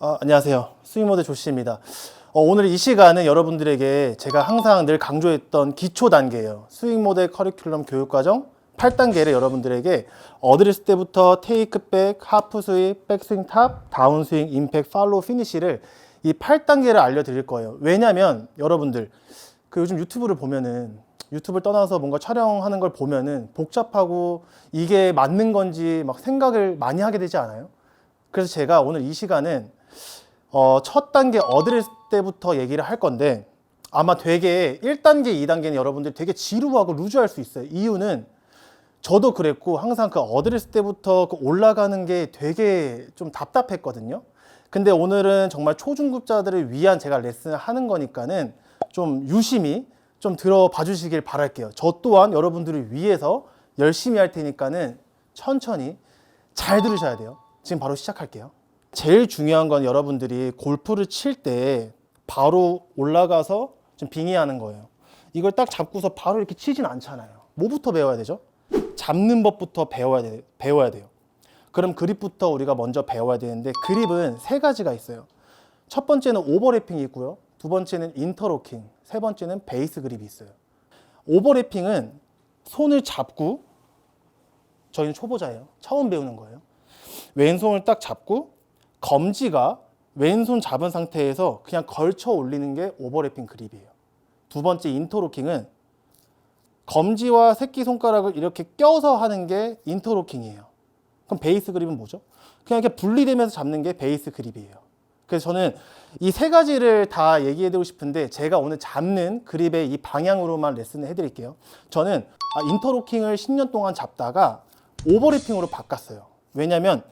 안녕하세요. 스윙모델 조씨입니다. 오늘 이 시간은 여러분들에게 제가 항상 늘 강조했던 기초 단계예요. 스윙모델 커리큘럼 교육과정 8단계를 여러분들에게 어드레스 때부터 테이크백, 하프스윙, 백스윙 탑, 다운스윙, 임팩트, 팔로우, 피니시를 이 8단계를 알려드릴 거예요. 왜냐면 여러분들 요즘 유튜브를 보면은 유튜브를 떠나서 뭔가 촬영하는 걸 보면은 복잡하고 이게 맞는 건지 막 생각을 많이 하게 되지 않아요? 그래서 제가 오늘 이 시간은 첫 단계 어드레스 때부터 얘기를 할 건데 아마 되게 1단계, 2단계는 여러분들 되게 지루하고 루즈할 수 있어요. 이유는 저도 그랬고 항상 그 어드레스 때부터 그 올라가는 게 되게 좀 답답했거든요. 근데 오늘은 정말 초중급자들을 위한 제가 레슨을 하는 거니까는 좀 유심히 좀 들어봐 주시길 바랄게요. 저 또한 여러분들을 위해서 열심히 할 테니까는 천천히 잘 들으셔야 돼요. 지금 바로 시작할게요. 제일 중요한 건 여러분들이 골프를 칠 때 바로 올라가서 좀 빙의하는 거예요. 이걸 딱 잡고서 바로 이렇게 치진 않잖아요. 뭐부터 배워야 되죠? 잡는 법부터 배워야 돼요. 그럼 그립부터 우리가 먼저 배워야 되는데 그립은 세 가지가 있어요. 첫 번째는 오버래핑이 있고요. 두 번째는 인터로킹, 세 번째는 베이스 그립이 있어요. 오버래핑은 손을 잡고, 저희는 초보자예요. 처음 배우는 거예요. 왼손을 딱 잡고 검지가 왼손 잡은 상태에서 그냥 걸쳐 올리는 게 오버래핑 그립이에요. 두 번째 인터로킹은 검지와 새끼손가락을 이렇게 껴서 하는 게 인터로킹이에요. 그럼 베이스 그립은 뭐죠? 그냥 이렇게 분리되면서 잡는 게 베이스 그립이에요. 그래서 저는 이 세 가지를 다 얘기해드리고 싶은데 제가 오늘 잡는 그립의 이 방향으로만 레슨을 해드릴게요. 저는 인터로킹을 10년 동안 잡다가 오버래핑으로 바꿨어요. 왜냐면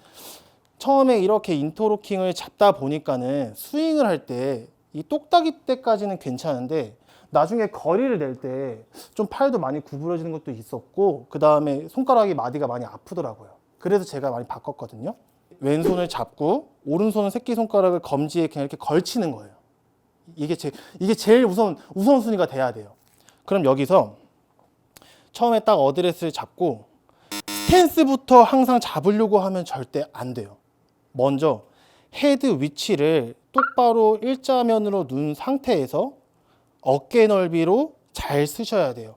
처음에 이렇게 인터로킹을 잡다 보니까는 스윙을 할 때 이 똑딱이 때까지는 괜찮은데 나중에 거리를 낼 때 좀 팔도 많이 구부러지는 것도 있었고 그 다음에 손가락이 마디가 많이 아프더라고요. 그래서 제가 많이 바꿨거든요. 왼손을 잡고 오른손은 새끼손가락을 검지에 그냥 이렇게 걸치는 거예요. 이게 제일 우선순위가 돼야 돼요. 그럼 여기서 처음에 딱 어드레스를 잡고 스탠스부터 항상 잡으려고 하면 절대 안 돼요. 먼저 헤드 위치를 똑바로 일자면으로 눈 상태에서 어깨 넓이로 잘 쓰셔야 돼요.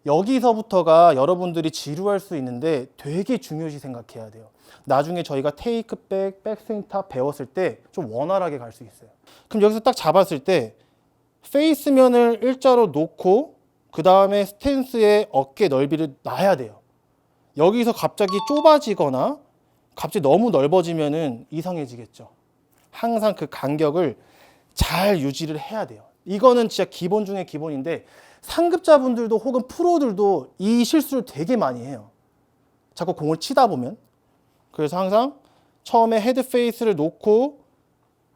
여기서부터가 여러분들이 지루할 수 있는데 되게 중요시 생각해야 돼요. 나중에 저희가 테이크백, 백스윙 탑 배웠을 때 좀 원활하게 갈 수 있어요. 그럼 여기서 딱 잡았을 때 페이스면을 일자로 놓고 그 다음에 스탠스의 어깨 넓이를 놔야 돼요. 여기서 갑자기 좁아지거나 갑자기 너무 넓어지면은 이상해지겠죠. 항상 그 간격을 잘 유지를 해야 돼요. 이거는 진짜 기본 중에 기본인데 상급자분들도 혹은 프로들도 이 실수를 되게 많이 해요. 자꾸 공을 치다 보면. 그래서 항상 처음에 헤드 페이스를 놓고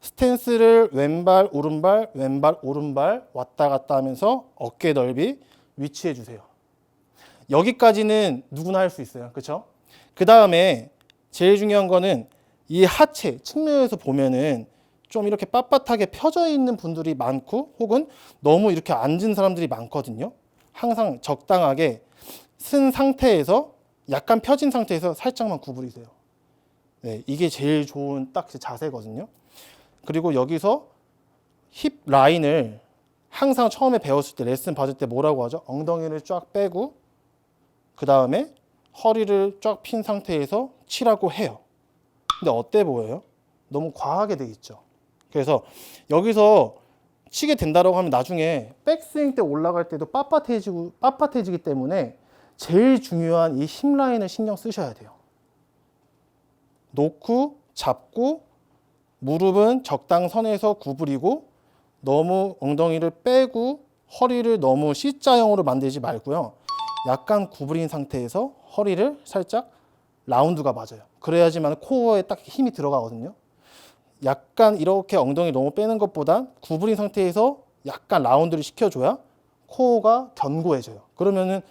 스탠스를 왼발, 오른발, 왼발, 오른발 왔다 갔다 하면서 어깨 넓이 위치해 주세요. 여기까지는 누구나 할 수 있어요. 그렇죠? 그 다음에 제일 중요한 거는 이 하체 측면에서 보면은 좀 이렇게 빳빳하게 펴져 있는 분들이 많고 혹은 너무 이렇게 앉은 사람들이 많거든요. 항상 적당하게 쓴 상태에서 약간 펴진 상태에서 살짝만 구부리세요. 네, 이게 제일 좋은 딱 자세거든요. 그리고 여기서 힙 라인을 항상 처음에 배웠을 때 레슨 받을 때 뭐라고 하죠? 엉덩이를 쫙 빼고 그 다음에 허리를 쫙 핀 상태에서 치라고 해요. 근데 어때 보여요? 너무 과하게 돼 있죠. 그래서 여기서 치게 된다고 하면 나중에 백스윙 때 올라갈 때도 빳빳해지기 때문에 제일 중요한 이 힙 라인을 신경 쓰셔야 돼요. 놓고 잡고 무릎은 적당선에서 구부리고 너무 엉덩이를 빼고 허리를 너무 C자형으로 만들지 말고요. 약간 구부린 상태에서 허리를 살짝 라운드가 맞아요. 그래야지만 코어에 딱 힘이 들어가거든요. 약간 이렇게 엉덩이 너무 빼는 것보다 구부린 상태에서 약간 라운드를 시켜줘야 코어가 견고해져요. 그러면은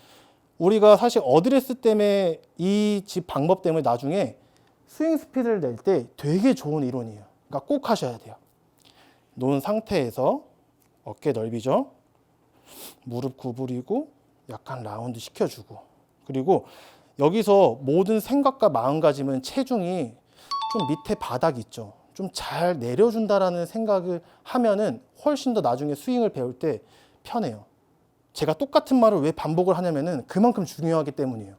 우리가 사실 어드레스 때문에 이 집 방법 때문에 나중에 스윙 스피드를 낼 때 되게 좋은 이론이에요. 그러니까 꼭 하셔야 돼요. 놓은 상태에서 어깨 넓이죠. 무릎 구부리고 약간 라운드 시켜주고 그리고 여기서 모든 생각과 마음가짐은 체중이 좀 밑에 바닥 있죠. 좀 잘 내려준다라는 생각을 하면은 훨씬 더 나중에 스윙을 배울 때 편해요. 제가 똑같은 말을 왜 반복을 하냐면은 그만큼 중요하기 때문이에요.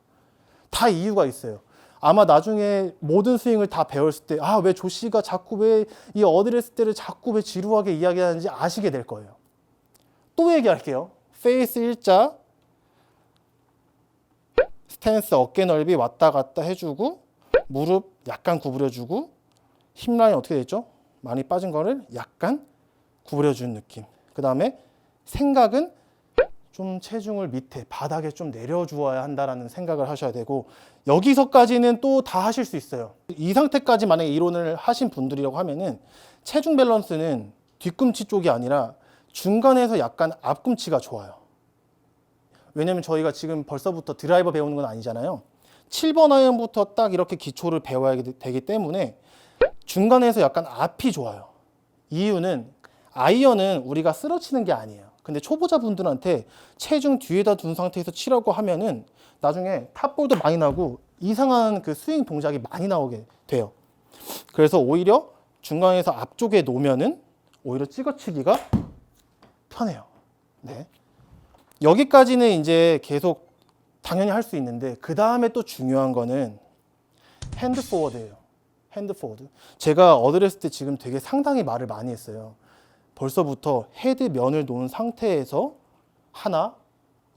다 이유가 있어요. 아마 나중에 모든 스윙을 다 배웠을 때, 왜 조씨가 자꾸 왜 이 어드레스 때를 자꾸 왜 지루하게 이야기하는지 아시게 될 거예요. 또 얘기할게요. 페이스 일자, 스탠스 어깨 넓이 왔다 갔다 해주고, 무릎 약간 구부려주고, 힙 라인 어떻게 됐죠? 많이 빠진 거를 약간 구부려주는 느낌. 그 다음에 생각은 좀 체중을 밑에 바닥에 좀 내려주어야 한다라는 생각을 하셔야 되고, 여기서까지는 또 다 하실 수 있어요. 이 상태까지 만약에 이론을 하신 분들이라고 하면은 체중 밸런스는 뒤꿈치 쪽이 아니라 중간에서 약간 앞꿈치가 좋아요. 왜냐면 저희가 지금 벌써부터 드라이버 배우는 건 아니잖아요. 7번 아이언부터 딱 이렇게 기초를 배워야 되기 때문에 중간에서 약간 앞이 좋아요. 이유는 아이언은 우리가 쓰러치는 게 아니에요. 근데 초보자분들한테 체중 뒤에다 둔 상태에서 치라고 하면은 나중에 탑볼도 많이 나고 이상한 그 스윙 동작이 많이 나오게 돼요. 그래서 오히려 중간에서 앞쪽에 놓으면은 오히려 찍어치기가 편해요. 네. 여기까지는 이제 계속 당연히 할 수 있는데, 그 다음에 또 중요한 거는 핸드 포워드예요. 핸드 포워드. 제가 어드레스 때 지금 되게 상당히 말을 많이 했어요. 벌써부터 헤드 면을 놓은 상태에서 하나,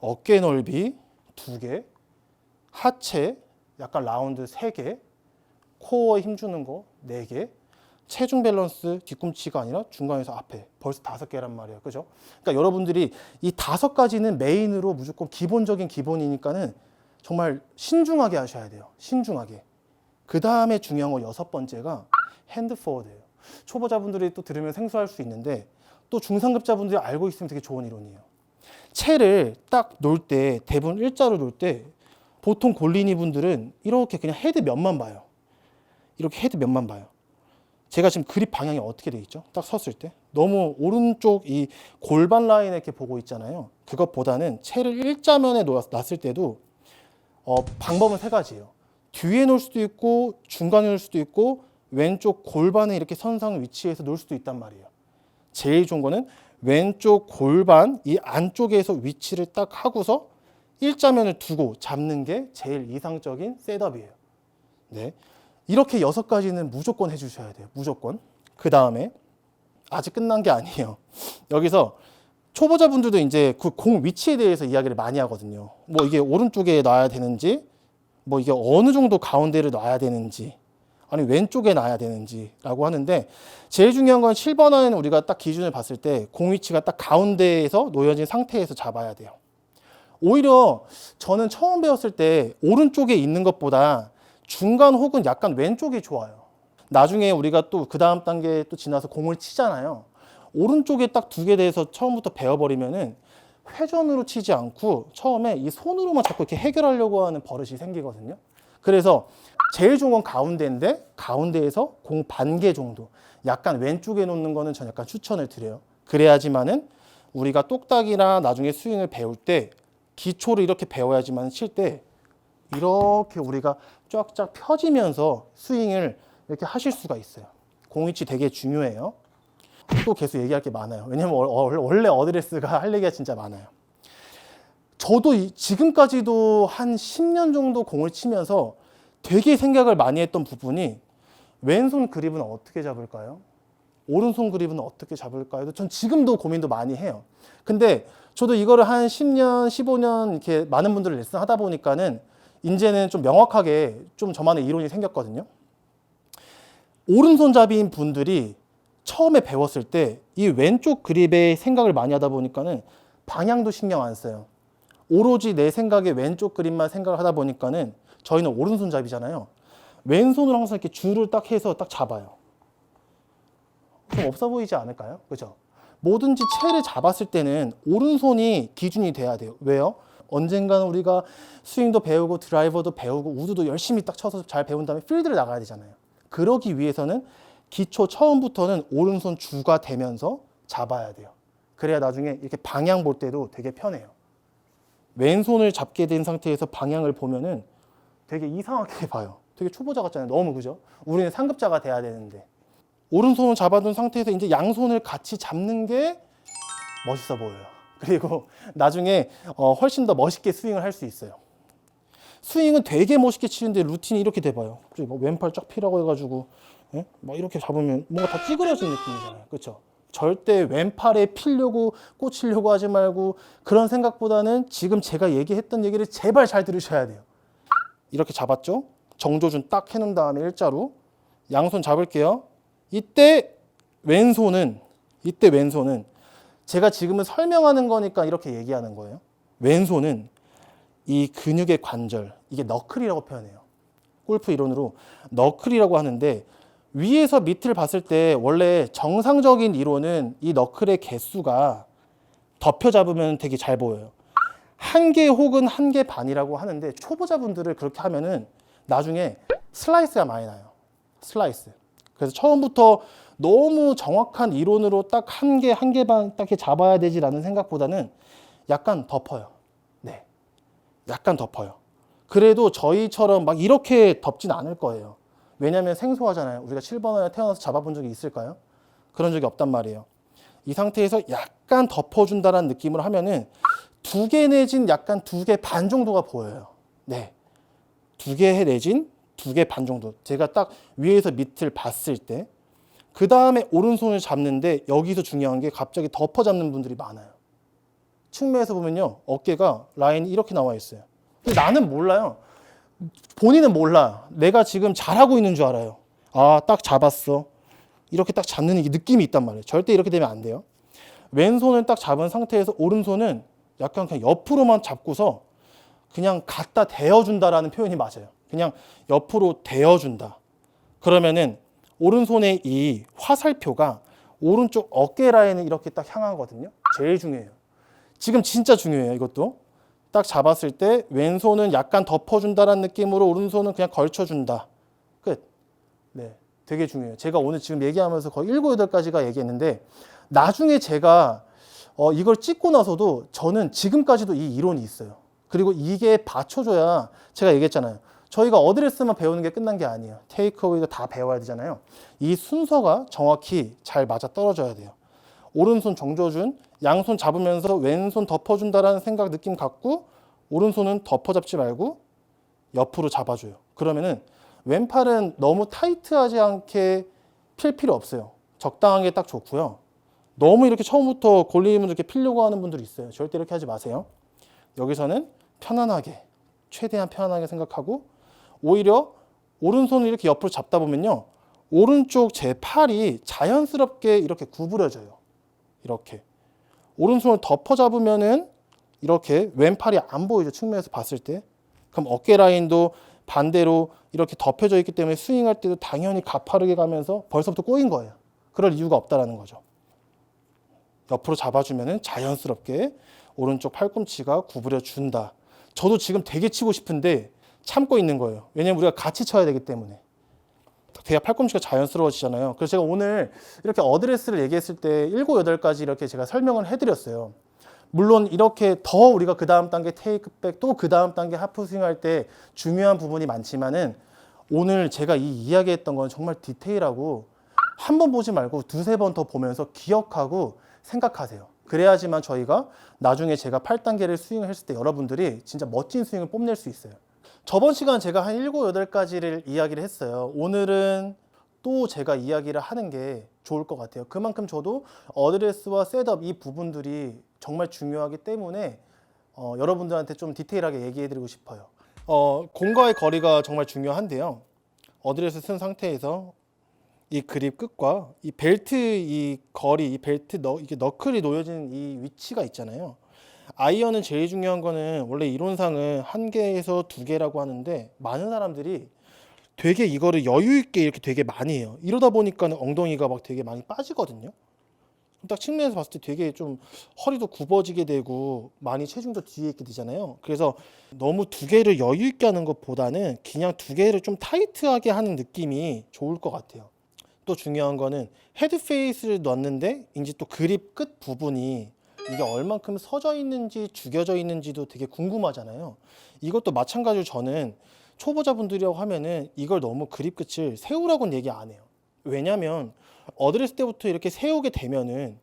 어깨 넓이 2개, 하체 약간 라운드 3개, 코어에 힘주는 거 4개, 체중 밸런스 뒤꿈치가 아니라 중간에서 앞에 벌써 5개란 말이에요. 그죠? 그러니까 여러분들이 이 5가지는 메인으로 무조건 기본적인 기본이니까는 정말 신중하게 하셔야 돼요. 신중하게. 그 다음에 중요한 거 6번째가 핸드 포워드예요. 초보자분들이 또 들으면 생소할 수 있는데 또 중상급자분들이 알고 있으면 되게 좋은 이론이에요. 채를 딱 놓을 때, 대부분 일자로 놓을 때 보통 골린이 분들은 이렇게 그냥 헤드 면만 봐요. 이렇게 헤드 면만 봐요. 제가 지금 그립 방향이 어떻게 돼 있죠? 딱 섰을 때 너무 오른쪽 이 골반 라인에 이렇게 보고 있잖아요. 그것보다는 채를 일자면에 놨을 때도 방법은 3가지예요. 뒤에 놓을 수도 있고 중간에 놓을 수도 있고 왼쪽 골반에 이렇게 선상 위치에서 놓을 수도 있단 말이에요. 제일 좋은 거는 왼쪽 골반 이 안쪽에서 위치를 딱 하고서 일자면을 두고 잡는 게 제일 이상적인 셋업이에요. 네. 이렇게 6가지는 무조건 해주셔야 돼요. 무조건. 그 다음에 아직 끝난 게 아니에요. 여기서 초보자분들도 이제 그 공 위치에 대해서 이야기를 많이 하거든요. 뭐 이게 오른쪽에 놔야 되는지, 뭐 이게 어느 정도 가운데를 놔야 되는지, 아니 왼쪽에 놔야 되는지라고 하는데, 제일 중요한 건 7번 안에는 우리가 딱 기준을 봤을 때 공 위치가 딱 가운데에서 놓여진 상태에서 잡아야 돼요. 오히려 저는 처음 배웠을 때 오른쪽에 있는 것보다 중간 혹은 약간 왼쪽이 좋아요. 나중에 우리가 또 그 다음 단계에 또 지나서 공을 치잖아요. 오른쪽에 딱 두게 돼서 처음부터 배워버리면은 회전으로 치지 않고 처음에 이 손으로만 자꾸 이렇게 해결하려고 하는 버릇이 생기거든요. 그래서 제일 좋은 건 가운데인데, 가운데에서 공 반 개 정도 약간 왼쪽에 놓는 거는 저는 약간 추천을 드려요. 그래야지만은 우리가 똑딱이나 나중에 스윙을 배울 때 기초를 이렇게 배워야지만 칠 때 이렇게 우리가 쫙쫙 펴지면서 스윙을 이렇게 하실 수가 있어요. 공 위치 되게 중요해요. 또 계속 얘기할 게 많아요. 왜냐면 원래 어드레스가 할 얘기가 진짜 많아요. 저도 지금까지도 한 10년 정도 공을 치면서 되게 생각을 많이 했던 부분이, 왼손 그립은 어떻게 잡을까요? 오른손 그립은 어떻게 잡을까요? 전 지금도 고민도 많이 해요. 근데 저도 이거를 한 10년, 15년 이렇게 많은 분들을 레슨 하다 보니까는 이제는 좀 명확하게 좀 저만의 이론이 생겼거든요. 오른손잡이인 분들이 처음에 배웠을 때 이 왼쪽 그립에 생각을 많이 하다 보니까는 방향도 신경 안 써요. 오로지 내 생각에 왼쪽 그립만 생각을 하다 보니까는, 저희는 오른손잡이잖아요. 왼손으로 항상 이렇게 줄을 딱 해서 딱 잡아요. 좀 없어 보이지 않을까요? 그죠? 뭐든지 채를 잡았을 때는 오른손이 기준이 돼야 돼요. 왜요? 언젠가는 우리가 스윙도 배우고 드라이버도 배우고 우드도 열심히 딱 쳐서 잘 배운 다음에 필드를 나가야 되잖아요. 그러기 위해서는 기초 처음부터는 오른손 주가 되면서 잡아야 돼요. 그래야 나중에 이렇게 방향 볼 때도 되게 편해요. 왼손을 잡게 된 상태에서 방향을 보면은 되게 이상하게 봐요. 되게 초보자 같잖아요. 너무, 그죠? 우리는 상급자가 돼야 되는데. 오른손을 잡아둔 상태에서 이제 양손을 같이 잡는 게 멋있어 보여요. 그리고 나중에 훨씬 더 멋있게 스윙을 할 수 있어요. 스윙은 되게 멋있게 치는데 루틴이 이렇게 돼봐요. 뭐 왼팔 쫙 피라고 해가지고 막 이렇게 잡으면 뭔가 다 찌그러진 느낌이잖아요. 그렇죠? 절대 왼팔에 피려고 꽂히려고 하지 말고 그런 생각보다는 지금 제가 얘기했던 얘기를 제발 잘 들으셔야 돼요. 이렇게 잡았죠? 정조준 딱 해놓은 다음에 일자로 양손 잡을게요. 이때 왼손은 제가 지금은 설명하는 거니까 이렇게 얘기하는 거예요. 왼손은 이 근육의 관절, 이게 너클이라고 표현해요. 골프 이론으로 너클이라고 하는데 위에서 밑을 봤을 때 원래 정상적인 이론은 이 너클의 개수가 덮여 잡으면 되게 잘 보여요. 1개 혹은 1개 반이라고 하는데 초보자분들을 그렇게 하면은 나중에 슬라이스가 많이 나요. 슬라이스. 그래서 처음부터 너무 정확한 이론으로 딱 1개 반 딱 잡아야 되지라는 생각보다는 약간 덮어요. 네. 약간 덮어요. 그래도 저희처럼 막 이렇게 덮진 않을 거예요. 왜냐하면 생소하잖아요. 우리가 7번에 태어나서 잡아본 적이 있을까요? 그런 적이 없단 말이에요. 이 상태에서 약간 덮어준다는 느낌으로 하면은 2개 내진 약간 2개 반 정도가 보여요. 네. 2개 내진 2개 반 정도. 제가 딱 위에서 밑을 봤을 때. 그 다음에 오른손을 잡는데 여기서 중요한 게 갑자기 덮어 잡는 분들이 많아요. 측면에서 보면요. 어깨가 라인이 이렇게 나와 있어요. 근데 나는 몰라요. 본인은 몰라. 내가 지금 잘하고 있는 줄 알아요. 아, 딱 잡았어. 이렇게 딱 잡는 이 느낌이 있단 말이에요. 절대 이렇게 되면 안 돼요. 왼손을 딱 잡은 상태에서 오른손은 약간 그냥 옆으로만 잡고서 그냥 갖다 대어준다라는 표현이 맞아요. 그냥 옆으로 대어준다. 그러면은 오른손의 이 화살표가 오른쪽 어깨 라인을 이렇게 딱 향하거든요. 제일 중요해요. 지금 진짜 중요해요. 이것도. 딱 잡았을 때 왼손은 약간 덮어준다라는 느낌으로 오른손은 그냥 걸쳐준다. 끝. 네, 되게 중요해요. 제가 오늘 지금 얘기하면서 거의 7, 8가지가 얘기했는데 나중에 제가 이걸 찍고 나서도 저는 지금까지도 이 이론이 있어요. 그리고 이게 받쳐줘야 제가 얘기했잖아요. 저희가 어드레스만 배우는 게 끝난 게 아니에요. 테이크어웨이도 다 배워야 되잖아요. 이 순서가 정확히 잘 맞아 떨어져야 돼요. 오른손 정조준, 양손 잡으면서 왼손 덮어준다라는 생각 느낌 갖고 오른손은 덮어 잡지 말고 옆으로 잡아줘요. 그러면은 왼팔은 너무 타이트하지 않게 필 필요 없어요. 적당하게 딱 좋고요. 너무 이렇게 처음부터 골리면 이렇게 필려고 하는 분들이 있어요. 절대 이렇게 하지 마세요. 여기서는 편안하게, 최대한 편안하게 생각하고 오히려 오른손을 이렇게 옆으로 잡다 보면요. 오른쪽 제 팔이 자연스럽게 이렇게 구부려져요. 이렇게. 오른손을 덮어 잡으면은 이렇게 왼팔이 안 보이죠. 측면에서 봤을 때. 그럼 어깨 라인도 반대로 이렇게 덮여져 있기 때문에 스윙할 때도 당연히 가파르게 가면서 벌써부터 꼬인 거예요. 그럴 이유가 없다라는 거죠. 옆으로 잡아주면은 자연스럽게 오른쪽 팔꿈치가 구부려 준다. 저도 지금 되게 치고 싶은데 참고 있는 거예요. 왜냐면 우리가 같이 쳐야 되기 때문에. 돼야 팔꿈치가 자연스러워지잖아요. 그래서 제가 오늘 이렇게 어드레스를 얘기했을 때 7, 8가지 이렇게 제가 설명을 해드렸어요. 물론 이렇게 더 우리가 그 다음 단계 테이크백 또 그 다음 단계 하프스윙 할 때 중요한 부분이 많지만은 오늘 제가 이 이야기했던 건 정말 디테일하고 한 번 보지 말고 2, 3번 더 보면서 기억하고 생각하세요. 그래야지만 저희가 나중에 제가 8단계를 스윙을 했을 때 여러분들이 진짜 멋진 스윙을 뽐낼 수 있어요. 저번 시간 제가 한 7, 8가지를 이야기를 했어요. 오늘은 또 제가 이야기를 하는 게 좋을 것 같아요. 그만큼 저도 어드레스와 셋업 이 부분들이 정말 중요하기 때문에 여러분들한테 좀 디테일하게 얘기해 드리고 싶어요. 공과의 거리가 정말 중요한데요. 어드레스 쓴 상태에서 이 그립 끝과 이 벨트 이 거리, 이 벨트 이게 너클이 놓여진 이 위치가 있잖아요. 아이언은 제일 중요한 거는 원래 이론상은 1개에서 2개라고 하는데 많은 사람들이 되게 이거를 여유 있게 이렇게 되게 많이 해요. 이러다 보니까 엉덩이가 막 되게 많이 빠지거든요. 딱 측면에서 봤을 때 되게 좀 허리도 굽어지게 되고 많이 체중도 뒤에 있게 되잖아요. 그래서 너무 2개를 여유 있게 하는 것보다는 그냥 2개를 좀 타이트하게 하는 느낌이 좋을 것 같아요. 또 중요한 거는 헤드 페이스를 넣었는데 이제 또 그립 끝 부분이 이게 얼만큼 서져 있는지 죽여져 있는지도 되게 궁금하잖아요. 이것도 마찬가지로 저는 초보자분들이라고 하면은 이걸 너무 그립 끝을 세우라고는 얘기 안 해요. 왜냐면 어드레스 때부터 이렇게 세우게 되면은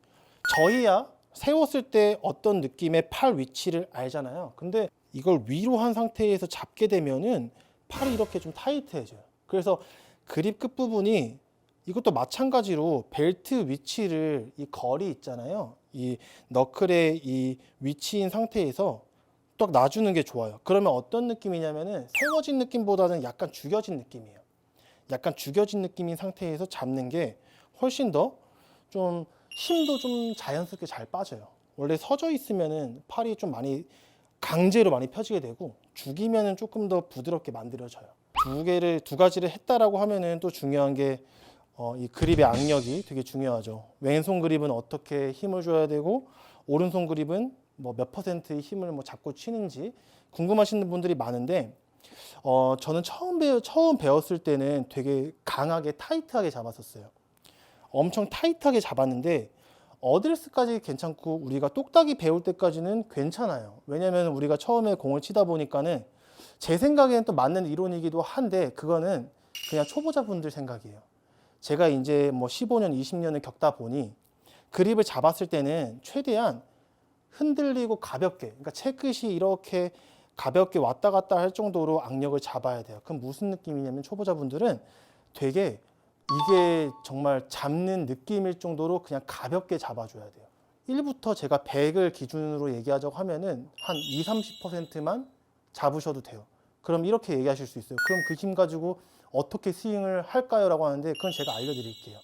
저희야 세웠을 때 어떤 느낌의 팔 위치를 알잖아요. 근데 이걸 위로 한 상태에서 잡게 되면은 팔이 이렇게 좀 타이트해져요. 그래서 그립 끝부분이 이것도 마찬가지로 벨트 위치를 이 거리 있잖아요. 이 너클의 이 위치인 상태에서 딱 놔주는 게 좋아요. 그러면 어떤 느낌이냐면은 세워진 느낌보다는 약간 죽여진 느낌이에요. 약간 죽여진 느낌인 상태에서 잡는 게 훨씬 더 좀 힘도 좀 자연스럽게 잘 빠져요. 원래 서져 있으면은 팔이 좀 많이 강제로 많이 펴지게 되고 죽이면은 조금 더 부드럽게 만들어져요. 두 가지를 했다라고 하면은 또 중요한 게 이 그립의 악력이 되게 중요하죠. 왼손 그립은 어떻게 힘을 줘야 되고 오른손 그립은 뭐 몇 퍼센트의 힘을 뭐 잡고 치는지 궁금하시는 분들이 많은데 저는 처음 배웠을 때는 되게 강하게 타이트하게 잡았었어요. 엄청 타이트하게 잡았는데 어드레스까지 괜찮고 우리가 똑딱이 배울 때까지는 괜찮아요. 왜냐면 우리가 처음에 공을 치다 보니까는 제 생각에는 또 맞는 이론이기도 한데 그거는 그냥 초보자분들 생각이에요. 제가 이제 뭐 15년, 20년을 겪다 보니 그립을 잡았을 때는 최대한 흔들리고 가볍게, 그러니까 채끝이 이렇게 가볍게 왔다 갔다 할 정도로 악력을 잡아야 돼요. 그럼 무슨 느낌이냐면 초보자분들은 되게 이게 정말 잡는 느낌일 정도로 그냥 가볍게 잡아줘야 돼요. 1부터 제가 100을 기준으로 얘기하자고 하면은 한 20, 30%만 잡으셔도 돼요. 그럼 이렇게 얘기하실 수 있어요. 그럼 그 힘 가지고 어떻게 스윙을 할까요? 라고 하는데 그건 제가 알려드릴게요.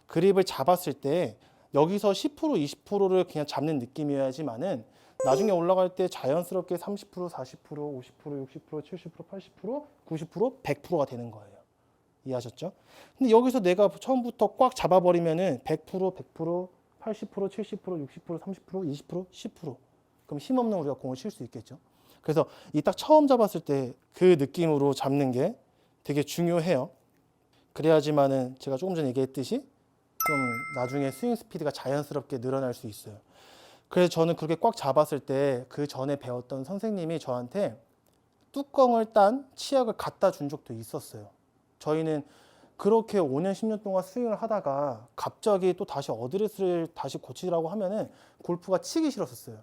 그립을 잡았을 때 여기서 10%, 20%를 그냥 잡는 느낌이어야지만은 나중에 올라갈 때 자연스럽게 30%, 40%, 50%, 60%, 70%, 80%, 90%, 100%가 되는 거예요. 이해하셨죠? 근데 여기서 내가 처음부터 꽉 잡아버리면은 100%, 100%, 80%, 70%, 60%, 30%, 20%, 10%. 그럼 힘없는 우리가 공을 칠 수 있겠죠? 그래서 이 딱 처음 잡았을 때 그 느낌으로 잡는 게 되게 중요해요. 그래야지만은 제가 조금 전에 얘기했듯이 좀 나중에 스윙 스피드가 자연스럽게 늘어날 수 있어요. 그래서 저는 그렇게 꽉 잡았을 때 그 전에 배웠던 선생님이 저한테 뚜껑을 딴 치약을 갖다 준 적도 있었어요. 저희는 그렇게 5년, 10년 동안 스윙을 하다가 갑자기 또 다시 어드레스를 다시 고치라고 하면은 골프가 치기 싫었었어요.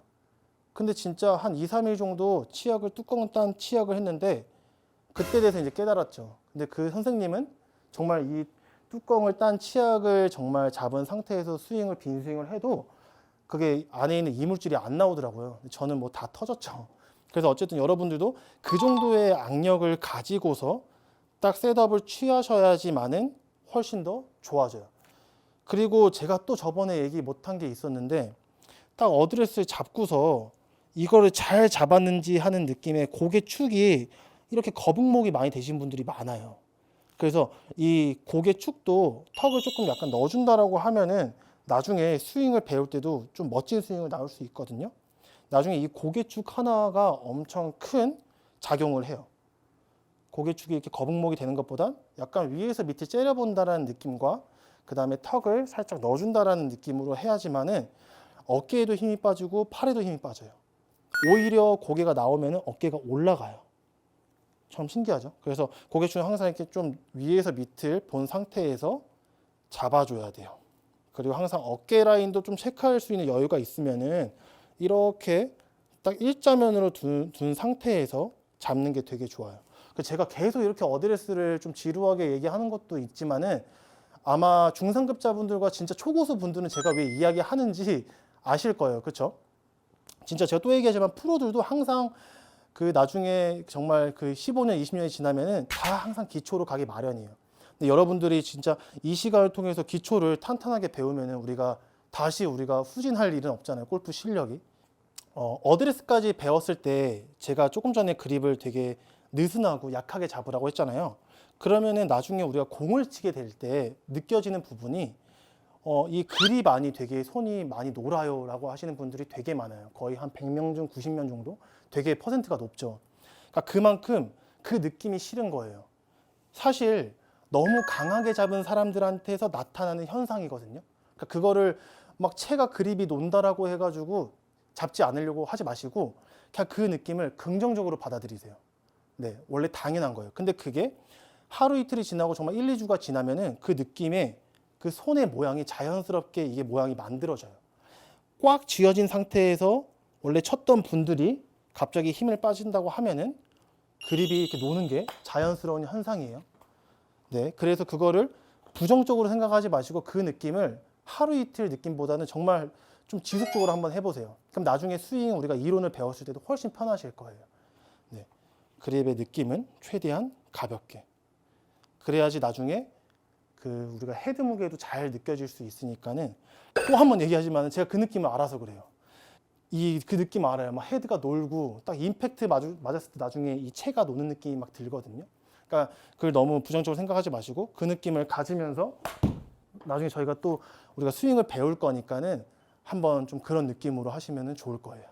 근데 진짜 한 2, 3일 정도 치약을, 뚜껑을 딴 치약을 했는데 그때 돼서 이제 깨달았죠. 근데 그 선생님은 정말 이 뚜껑을 딴 치약을 정말 잡은 상태에서 빈 스윙을 해도 그게 안에 있는 이물질이 안 나오더라고요. 저는 뭐 다 터졌죠. 그래서 어쨌든 여러분들도 그 정도의 악력을 가지고서 딱 셋업을 취하셔야지만은 훨씬 더 좋아져요. 그리고 제가 또 저번에 얘기 못한 게 있었는데 딱 어드레스를 잡고서 이거를 잘 잡았는지 하는 느낌의 고개 축이 이렇게 거북목이 많이 되신 분들이 많아요. 그래서 이 고개 축도 턱을 조금 약간 넣어준다라고 하면은 나중에 스윙을 배울 때도 좀 멋진 스윙을 나올 수 있거든요. 나중에 이 고개축 하나가 엄청 큰 작용을 해요. 고개축이 이렇게 거북목이 되는 것보다 약간 위에서 밑에 째려본다라는 느낌과 그 다음에 턱을 살짝 넣어준다라는 느낌으로 해야지만은 어깨에도 힘이 빠지고 팔에도 힘이 빠져요. 오히려 고개가 나오면은 어깨가 올라가요. 참 신기하죠? 그래서 고개축은 항상 이렇게 좀 위에서 밑을 본 상태에서 잡아줘야 돼요. 그리고 항상 어깨 라인도 좀 체크할 수 있는 여유가 있으면은 이렇게 딱 일자면으로 둔 상태에서 잡는 게 되게 좋아요. 제가 계속 이렇게 어드레스를 좀 지루하게 얘기하는 것도 있지만은 아마 중상급자분들과 진짜 초고수 분들은 제가 왜 이야기하는지 아실 거예요. 그렇죠? 진짜 제가 또 얘기하지만 프로들도 항상 그 나중에 정말 그 15년, 20년이 지나면은 다 항상 기초로 가기 마련이에요. 근데 여러분들이 진짜 이 시간을 통해서 기초를 탄탄하게 배우면은 우리가 후진할 일은 없잖아요. 골프 실력이. 어드레스까지 배웠을 때 제가 조금 전에 그립을 되게 느슨하고 약하게 잡으라고 했잖아요. 그러면은 나중에 우리가 공을 치게 될 때 느껴지는 부분이 이 그립 안이 되게 손이 많이 놀아요 라고 하시는 분들이 되게 많아요. 거의 한 100명 중 90명 정도 되게 퍼센트가 높죠. 그러니까 그만큼 그 느낌이 싫은 거예요. 사실 너무 강하게 잡은 사람들한테서 나타나는 현상이거든요. 그러니까 그거를 막 채가 그립이 논다라고 해가지고 잡지 않으려고 하지 마시고 그냥 그 느낌을 긍정적으로 받아들이세요. 네, 원래 당연한 거예요. 근데 그게 하루 이틀이 지나고 정말 1, 2주가 지나면은 그 느낌에 그 손의 모양이 자연스럽게 이게 모양이 만들어져요. 꽉 쥐어진 상태에서 원래 쳤던 분들이 갑자기 힘을 빠진다고 하면은 그립이 이렇게 노는 게 자연스러운 현상이에요. 네, 그래서 그거를 부정적으로 생각하지 마시고 그 느낌을 하루 이틀 느낌보다는 정말 좀 지속적으로 한번 해보세요. 그럼 나중에 스윙 우리가 이론을 배웠을 때도 훨씬 편하실 거예요. 네, 그립의 느낌은 최대한 가볍게. 그래야지 나중에 그 우리가 헤드 무게도 잘 느껴질 수 있으니까는 또 한 번 얘기하지만 제가 그 느낌을 알아서 그래요. 그 느낌 알아요. 막 헤드가 놀고 딱 임팩트 맞았을 때 나중에 이 채가 노는 느낌이 막 들거든요. 그러니까 그걸 너무 부정적으로 생각하지 마시고 그 느낌을 가지면서 나중에 저희가 또 우리가 스윙을 배울 거니까는 한번 좀 그런 느낌으로 하시면 좋을 거예요.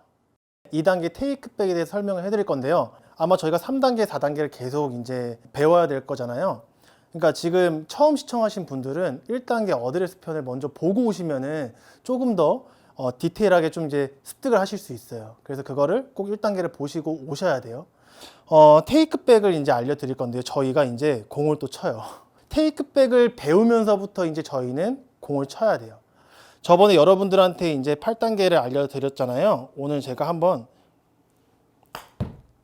2단계 테이크백에 대해서 설명을 해드릴 건데요. 아마 저희가 3단계, 4단계를 계속 이제 배워야 될 거잖아요. 그러니까 지금 처음 시청하신 분들은 1단계 어드레스 편을 먼저 보고 오시면은 조금 더 디테일하게 좀 이제 습득을 하실 수 있어요. 그래서 그거를 꼭 1단계를 보시고 오셔야 돼요. 테이크백을 이제 알려드릴 건데요. 저희가 이제 공을 또 쳐요. 테이크백을 배우면서부터 이제 저희는 공을 쳐야 돼요. 저번에 여러분들한테 이제 8단계를 알려드렸잖아요. 오늘 제가 한번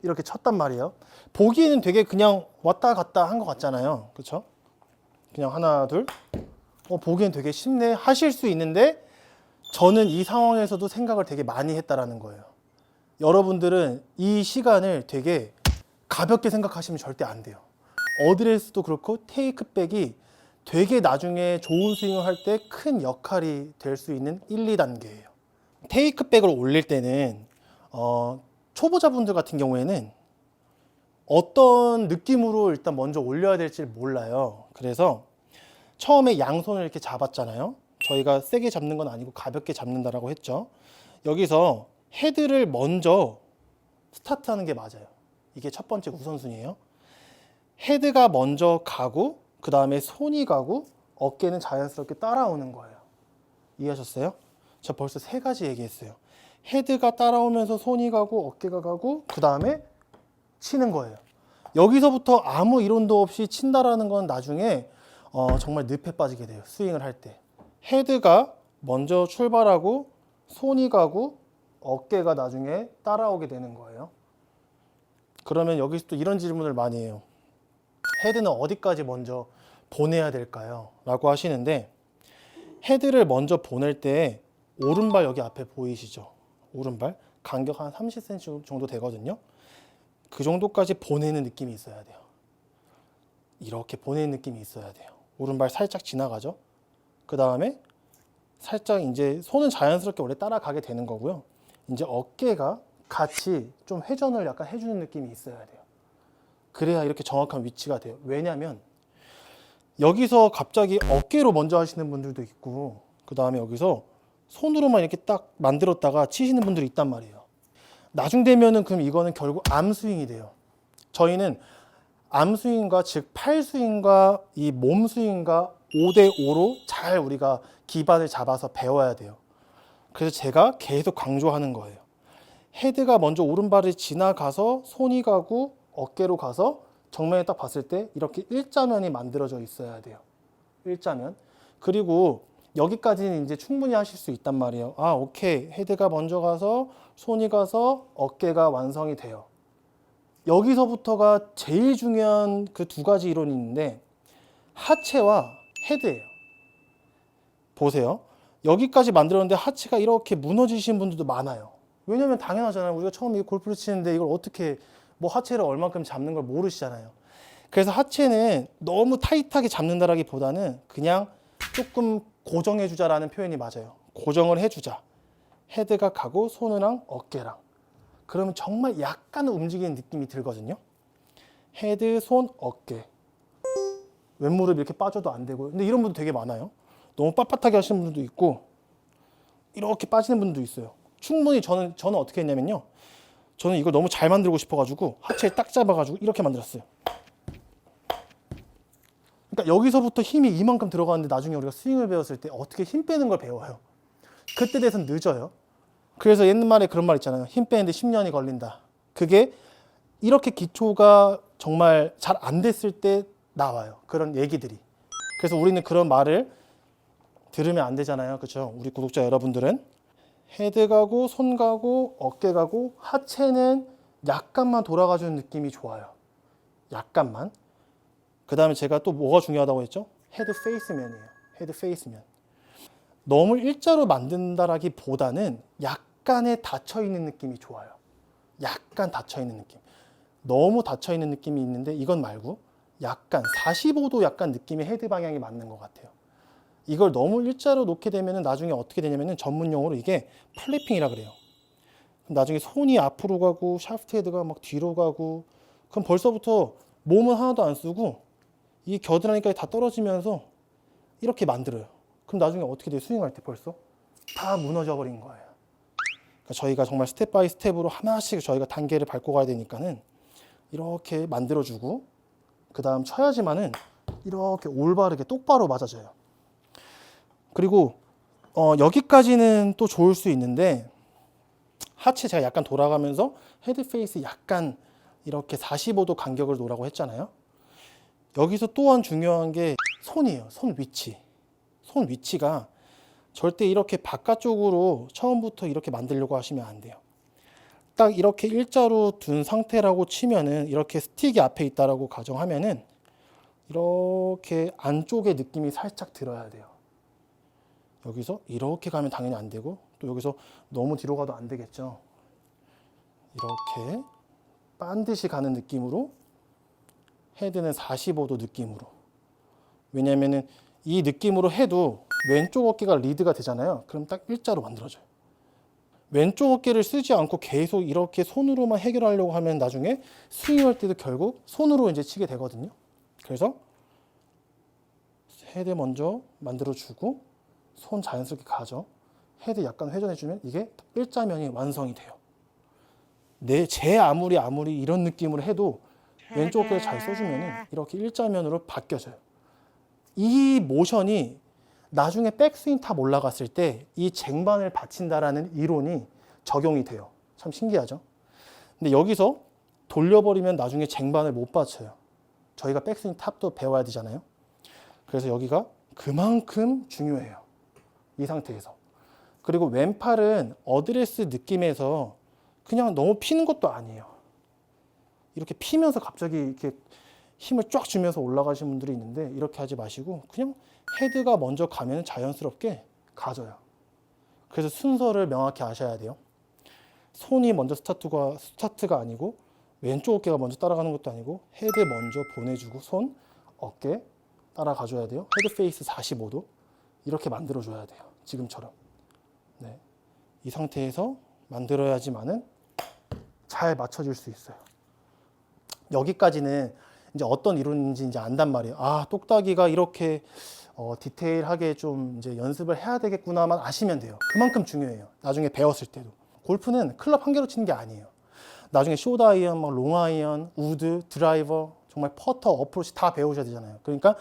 이렇게 쳤단 말이에요. 보기에는 되게 그냥 왔다 갔다 한 것 같잖아요. 그렇죠? 그냥 하나, 둘. 보기엔 되게 쉽네 하실 수 있는데 저는 이 상황에서도 생각을 되게 많이 했다라는 거예요. 여러분들은 이 시간을 되게 가볍게 생각하시면 절대 안 돼요. 어드레스도 그렇고 테이크백이 되게 나중에 좋은 스윙을 할 때 큰 역할이 될 수 있는 1, 2단계예요. 테이크백을 올릴 때는 초보자분들 같은 경우에는 어떤 느낌으로 일단 먼저 올려야 될지 몰라요. 그래서 처음에 양손을 이렇게 잡았잖아요. 저희가 세게 잡는 건 아니고 가볍게 잡는다라고 했죠. 여기서 헤드를 먼저 스타트하는 게 맞아요. 이게 첫 번째 우선순위예요. 헤드가 먼저 가고 그 다음에 손이 가고 어깨는 자연스럽게 따라오는 거예요. 이해하셨어요? 저 벌써 3가지 얘기했어요. 헤드가 따라오면서 손이 가고 어깨가 가고 그 다음에 치는 거예요. 여기서부터 아무 이론도 없이 친다라는 건 나중에 정말 늪에 빠지게 돼요. 스윙을 할 때. 헤드가 먼저 출발하고 손이 가고 어깨가 나중에 따라오게 되는 거예요. 그러면 여기서 또 이런 질문을 많이 해요. 헤드는 어디까지 먼저 보내야 될까요? 라고 하시는데 헤드를 먼저 보낼 때 오른발 여기 앞에 보이시죠? 오른발 간격 한 30cm 정도 되거든요. 그 정도까지 보내는 느낌이 있어야 돼요. 이렇게 보내는 느낌이 있어야 돼요. 오른발 살짝 지나가죠. 그 다음에 살짝 이제 손은 자연스럽게 원래 따라가게 되는 거고요. 이제 어깨가 같이 좀 회전을 약간 해주는 느낌이 있어야 돼요. 그래야 이렇게 정확한 위치가 돼요. 왜냐면 여기서 갑자기 어깨로 먼저 하시는 분들도 있고 그 다음에 여기서 손으로만 이렇게 딱 만들었다가 치시는 분들이 있단 말이에요. 나중 되면은 그럼 이거는 결국 암스윙이 돼요. 저희는 암스윙과 즉 팔스윙과 이 몸스윙과 5대5로 잘 우리가 기반을 잡아서 배워야 돼요. 그래서 제가 계속 강조하는 거예요. 헤드가 먼저 오른발을 지나가서 손이 가고 어깨로 가서 정면에 딱 봤을 때 이렇게 일자면이 만들어져 있어야 돼요. 일자면. 그리고 여기까지는 이제 충분히 하실 수 있단 말이에요. 아, 오케이. 헤드가 먼저 가서 손이 가서 어깨가 완성이 돼요. 여기서부터가 제일 중요한 그 2가지 이론이 있는데 하체와 헤드예요. 보세요. 여기까지 만들었는데 하체가 이렇게 무너지신 분들도 많아요. 왜냐면 당연하잖아요. 우리가 처음에 골프를 치는데 이걸 어떻게 뭐 하체를 얼만큼 잡는 걸 모르시잖아요. 그래서 하체는 너무 타이트하게 잡는다라기보다는 그냥 조금 고정해 주자라는 표현이 맞아요. 고정을 해 주자. 헤드가 가고 손이랑 어깨랑. 그러면 정말 약간 움직이는 느낌이 들거든요. 헤드, 손, 어깨. 왼무릎 이렇게 빠져도 안 되고. 근데 이런 분도 되게 많아요. 너무 빳빳하게 하시는 분들도 있고 이렇게 빠지는 분도 있어요. 충분히 저는 어떻게 했냐면요. 저는 이걸 너무 잘 만들고 싶어가지고 하체를 딱 잡아가지고 이렇게 만들었어요. 그러니까 여기서부터 힘이 이만큼 들어가는데 나중에 우리가 스윙을 배웠을 때 어떻게 힘 빼는 걸 배워요. 그때 돼선 늦어요. 그래서 옛말에 그런 말 있잖아요. 힘 빼는데 10년이 걸린다. 그게 이렇게 기초가 정말 잘 안 됐을 때 나와요. 그런 얘기들이. 그래서 우리는 그런 말을 들으면 안 되잖아요. 그렇죠? 우리 구독자 여러분들은 헤드 가고 손 가고 어깨 가고 하체는 약간만 돌아가주는 느낌이 좋아요. 약간만. 그 다음에 제가 또 뭐가 중요하다고 했죠? 헤드 페이스면이에요. 헤드 페이스면. 너무 일자로 만든다라기보다는 약간의 닫혀있는 느낌이 좋아요. 약간 닫혀있는 느낌. 너무 닫혀있는 느낌이 있는데 이건 말고 약간 45도 약간 느낌의 헤드 방향이 맞는 것 같아요. 이걸 너무 일자로 놓게 되면 나중에 어떻게 되냐면 전문 용어로 이게 플리핑이라 그래요. 나중에 손이 앞으로 가고 샤프트 헤드가 막 뒤로 가고 그럼 벌써부터 몸은 하나도 안 쓰고 이 겨드랑이까지 다 떨어지면서 이렇게 만들어요. 그럼 나중에 어떻게 돼요? 스윙할 때 벌써 다 무너져 버린 거예요. 그러니까 저희가 정말 스텝 바이 스텝으로 하나씩 저희가 단계를 밟고 가야 되니까는 이렇게 만들어주고 그 다음 쳐야지만은 이렇게 올바르게 똑바로 맞아져요. 그리고 여기까지는 또 좋을 수 있는데 하체 제가 약간 돌아가면서 헤드 페이스 약간 이렇게 45도 간격을 놓으라고 했잖아요. 여기서 또한 중요한 게 손이에요. 손 위치. 손 위치가 절대 이렇게 바깥쪽으로 처음부터 이렇게 만들려고 하시면 안 돼요. 딱 이렇게 일자로 둔 상태라고 치면은 이렇게 스틱이 앞에 있다라고 가정하면은 이렇게 안쪽에 느낌이 살짝 들어야 돼요. 여기서 이렇게 가면 당연히 안 되고 또 여기서 너무 뒤로 가도 안 되겠죠. 이렇게 반드시 가는 느낌으로 헤드는 45도 느낌으로. 왜냐면은 이 느낌으로 해도 왼쪽 어깨가 리드가 되잖아요. 그럼 딱 일자로 만들어져요. 왼쪽 어깨를 쓰지 않고 계속 이렇게 손으로만 해결하려고 하면 나중에 스윙할 때도 결국 손으로 이제 치게 되거든요. 그래서 헤드 먼저 만들어주고 손 자연스럽게 가죠. 헤드 약간 회전해주면 이게 일자면이 완성이 돼요. 제 아무리 이런 느낌으로 해도 왼쪽 어깨를 잘 써주면 이렇게 일자면으로 바뀌어져요. 이 모션이 나중에 백스윙 탑 올라갔을 때 이 쟁반을 받친다라는 이론이 적용이 돼요. 참 신기하죠? 근데 여기서 돌려버리면 나중에 쟁반을 못 받쳐요. 저희가 백스윙 탑도 배워야 되잖아요. 그래서 여기가 그만큼 중요해요. 이 상태에서. 그리고 왼팔은 어드레스 느낌에서 그냥 너무 피는 것도 아니에요. 이렇게 피면서 갑자기 이렇게 힘을 쫙 주면서 올라가시는 분들이 있는데 이렇게 하지 마시고 그냥 헤드가 먼저 가면 자연스럽게 가져요. 그래서 순서를 명확히 아셔야 돼요. 손이 먼저 스타트가 아니고 왼쪽 어깨가 먼저 따라가는 것도 아니고 헤드 먼저 보내주고 손, 어깨 따라가줘야 돼요. 헤드 페이스 45도 이렇게 만들어줘야 돼요. 지금처럼. 네. 이 상태에서 만들어야지만은 잘 맞춰질 수 있어요. 여기까지는 이제 어떤 이론인지 이제 안단 말이에요. 아, 똑딱이가 이렇게 디테일하게 좀 이제 연습을 해야 되겠구나만 아시면 돼요. 그만큼 중요해요. 나중에 배웠을 때도. 골프는 클럽 한 개로 치는 게 아니에요. 나중에 숏 아이언, 막 롱 아이언, 우드, 드라이버, 정말 퍼터, 어프로치 다 배우셔야 되잖아요. 그러니까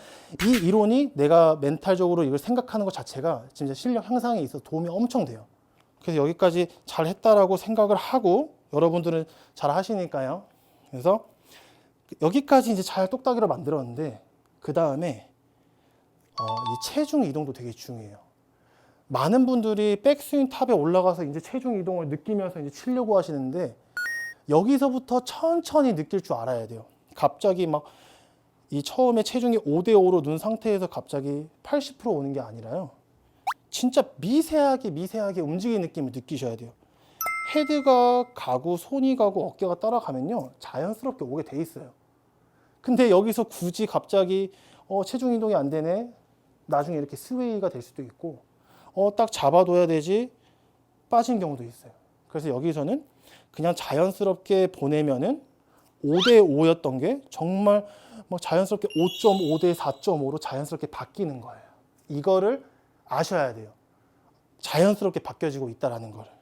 이 이론이 내가 멘탈적으로 이걸 생각하는 것 자체가 진짜 실력 향상에 있어서 도움이 엄청 돼요. 그래서 여기까지 잘 했다라고 생각을 하고 여러분들은 잘 하시니까요. 그래서 여기까지 이제 잘 똑딱이로 만들었는데 그 다음에 이 체중 이동도 되게 중요해요. 많은 분들이 백스윙 탑에 올라가서 이제 체중 이동을 느끼면서 이제 치려고 하시는데 여기서부터 천천히 느낄 줄 알아야 돼요. 갑자기 막 이 처음에 체중이 5대5로 눈 상태에서 갑자기 80% 오는 게 아니라요. 진짜 미세하게 움직이는 느낌을 느끼셔야 돼요. 헤드가 가고 손이 가고 어깨가 따라가면요. 자연스럽게 오게 돼 있어요. 근데 여기서 굳이 갑자기 체중 이동이 안 되네. 나중에 이렇게 스웨이가 될 수도 있고 딱 잡아둬야 되지 빠진 경우도 있어요. 그래서 여기서는 그냥 자연스럽게 보내면은 5대5였던 게 정말 막 자연스럽게 5.5대 4.5로 자연스럽게 바뀌는 거예요. 이거를 아셔야 돼요. 자연스럽게 바뀌어지고 있다라는 거를.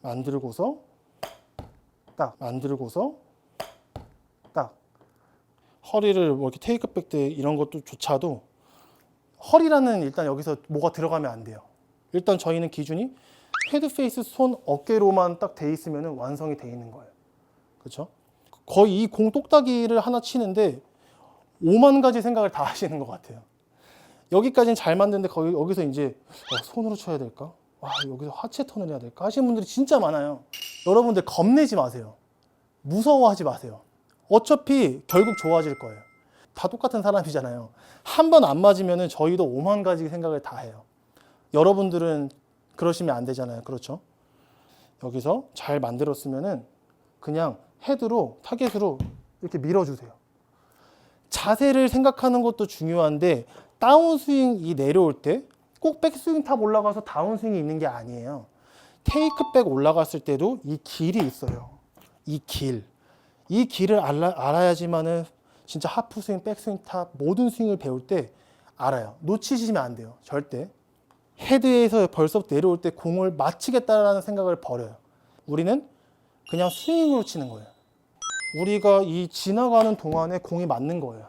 만들고서 딱 허리를 뭐 이렇게 테이크백 때 이런 것도 조차도 허리라는 일단 여기서 뭐가 들어가면 안 돼요. 일단 저희는 기준이 헤드 페이스 손 어깨로만 딱 돼 있으면 완성이 돼 있는 거예요. 그렇죠? 거의 이 공 똑딱이를 하나 치는데 5만 가지 생각을 다 하시는 것 같아요. 여기까지는 잘 맞는데 여기서 이제 손으로 쳐야 될까? 와, 여기서 하체 턴을 해야 될까? 하시는 분들이 진짜 많아요. 여러분들 겁내지 마세요. 무서워하지 마세요. 어차피 결국 좋아질 거예요. 다 똑같은 사람이잖아요. 한 번 안 맞으면 저희도 오만 가지 생각을 다 해요. 여러분들은 그러시면 안 되잖아요. 그렇죠? 여기서 잘 만들었으면은 그냥 헤드로, 타겟으로 이렇게 밀어주세요. 자세를 생각하는 것도 중요한데 다운스윙이 내려올 때 꼭 백스윙 탑 올라가서 다운스윙이 있는 게 아니에요. 테이크백 올라갔을 때도 이 길이 있어요. 이 길을 알아야지만은 진짜 하프스윙, 백스윙 탑 모든 스윙을 배울 때 알아요. 놓치시면 안 돼요. 절대. 헤드에서 벌써부터 내려올 때 공을 맞히겠다라는 생각을 버려요. 우리는 그냥 스윙으로 치는 거예요. 우리가 이 지나가는 동안에 공이 맞는 거예요.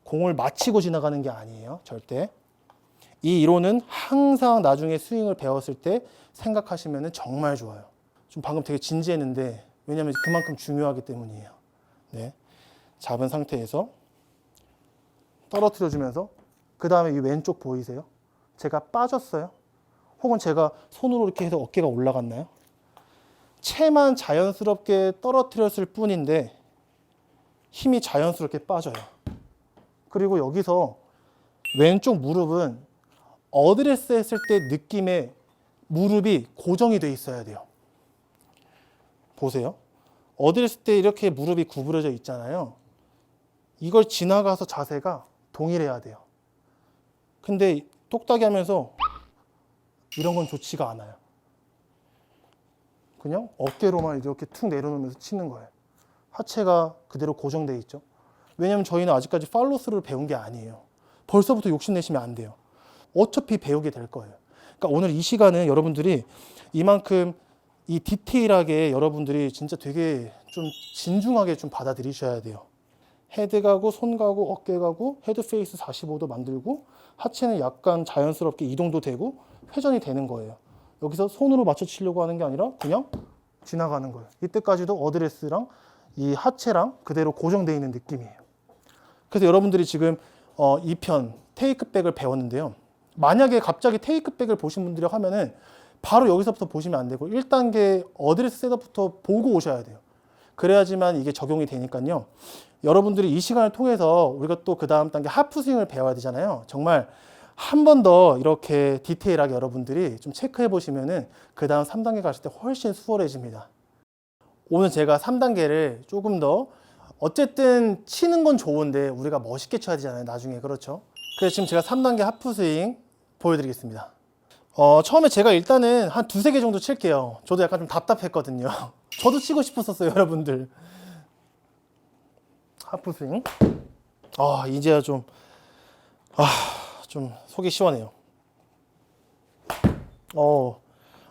공을 맞히고 지나가는 게 아니에요. 절대. 이 이론은 항상 나중에 스윙을 배웠을 때 생각하시면 정말 좋아요. 좀 방금 되게 진지했는데 왜냐하면 그만큼 중요하기 때문이에요. 네. 잡은 상태에서 떨어뜨려 주면서 그 다음에 이 왼쪽 보이세요? 제가 빠졌어요? 혹은 제가 손으로 이렇게 해서 어깨가 올라갔나요? 채만 자연스럽게 떨어뜨렸을 뿐인데 힘이 자연스럽게 빠져요. 그리고 여기서 왼쪽 무릎은 어드레스 했을 때 느낌의 무릎이 고정이 돼 있어야 돼요. 보세요. 어드레스 때 이렇게 무릎이 구부러져 있잖아요. 이걸 지나가서 자세가 동일해야 돼요. 근데 똑딱이 하면서 이런 건 좋지가 않아요. 그냥 어깨로만 이렇게 툭 내려놓으면서 치는 거예요. 하체가 그대로 고정돼 있죠. 왜냐하면 저희는 아직까지 팔로스를 배운 게 아니에요. 벌써부터 욕심내시면 안 돼요. 어차피 배우게 될 거예요. 그러니까 오늘 이 시간은 여러분들이 이만큼 이 디테일하게 여러분들이 진짜 되게 좀 진중하게 좀 받아들이셔야 돼요. 헤드 가고 손 가고 어깨 가고 헤드 페이스 45도 만들고 하체는 약간 자연스럽게 이동도 되고 회전이 되는 거예요. 여기서 손으로 맞춰 치려고 하는 게 아니라 그냥 지나가는 거예요. 이때까지도 어드레스랑 이 하체랑 그대로 고정되어 있는 느낌이에요. 그래서 여러분들이 지금 2편 테이크백을 배웠는데요. 만약에 갑자기 테이크백을 보신 분들이 하면은 바로 여기서부터 보시면 안 되고 1단계 어드레스 셋업부터 보고 오셔야 돼요. 그래야지만 이게 적용이 되니까요. 여러분들이 이 시간을 통해서 우리가 또 그 다음 단계 하프 스윙을 배워야 되잖아요. 정말 한 번 더 이렇게 디테일하게 여러분들이 좀 체크해 보시면은 그 다음 3단계 갔을 때 훨씬 수월해집니다. 오늘 제가 3단계를 조금 더 어쨌든 치는 건 좋은데 우리가 멋있게 쳐야 되잖아요. 나중에. 그렇죠? 그래서 지금 제가 3단계 하프 스윙 보여드리겠습니다. 처음에 제가 일단은 한 두세 개 정도 칠게요. 저도 약간 좀 답답했거든요. 저도 치고 싶었었어요, 여러분들. 하프 스윙. 이제야 좀 속이 시원해요.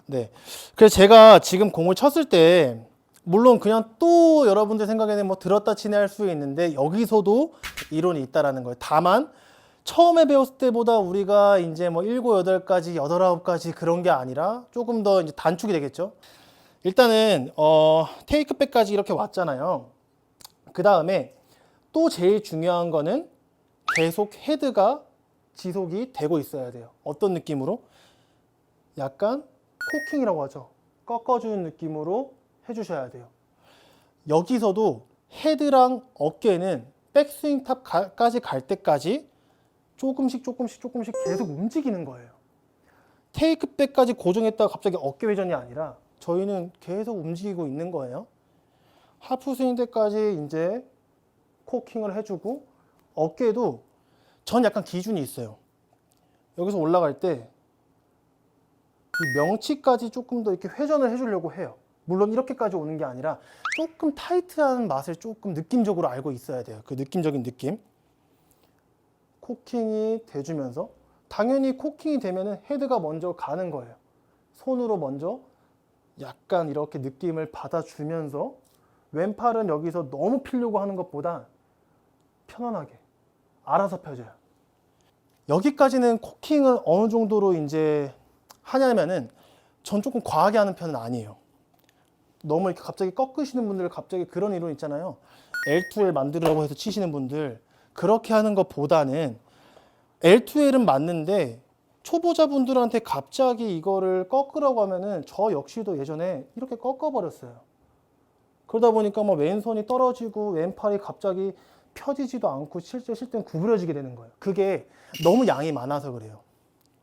네. 그래서 제가 지금 공을 쳤을 때, 물론 그냥 또 여러분들 생각에는 뭐 들었다 치네 할 수 있는데, 여기서도 이론이 있다라는 거예요. 다만, 처음에 배웠을 때보다 우리가 이제 뭐 7, 8가지, 8, 9가지 그런 게 아니라 조금 더 이제 단축이 되겠죠. 일단은, 테이크백까지 이렇게 왔잖아요. 그 다음에 또 제일 중요한 거는 계속 헤드가 지속이 되고 있어야 돼요. 어떤 느낌으로? 약간 코킹이라고 하죠. 꺾어주는 느낌으로 해주셔야 돼요. 여기서도 헤드랑 어깨는 백스윙 탑까지 갈 때까지 조금씩 계속 움직이는 거예요. 테이크백까지 고정했다가 갑자기 어깨 회전이 아니라 저희는 계속 움직이고 있는 거예요. 하프 스윙 때까지 이제 코킹을 해주고 어깨도 전 약간 기준이 있어요. 여기서 올라갈 때 이 명치까지 조금 더 이렇게 회전을 해주려고 해요. 물론 이렇게까지 오는 게 아니라 조금 타이트한 맛을 조금 느낌적으로 알고 있어야 돼요. 그 느낌적인 느낌. 코킹이 돼주면서 당연히 코킹이 되면은 헤드가 먼저 가는 거예요. 손으로 먼저 약간 이렇게 느낌을 받아주면서 왼팔은 여기서 너무 피려고 하는 것보다 편안하게 알아서 펴져요. 여기까지는 코킹을 어느 정도로 이제 하냐면은 전 조금 과하게 하는 편은 아니에요. 너무 이렇게 갑자기 꺾으시는 분들 갑자기 그런 이론 있잖아요. L2L 만들으라고 해서 치시는 분들 그렇게 하는 것보다는 L2L은 맞는데 초보자분들한테 갑자기 이거를 꺾으라고 하면은 저 역시도 예전에 이렇게 꺾어버렸어요. 그러다 보니까 뭐 왼손이 떨어지고 왼팔이 갑자기 펴지지도 않고 실제 쉴 때는 구부려지게 되는 거예요. 그게 너무 양이 많아서 그래요.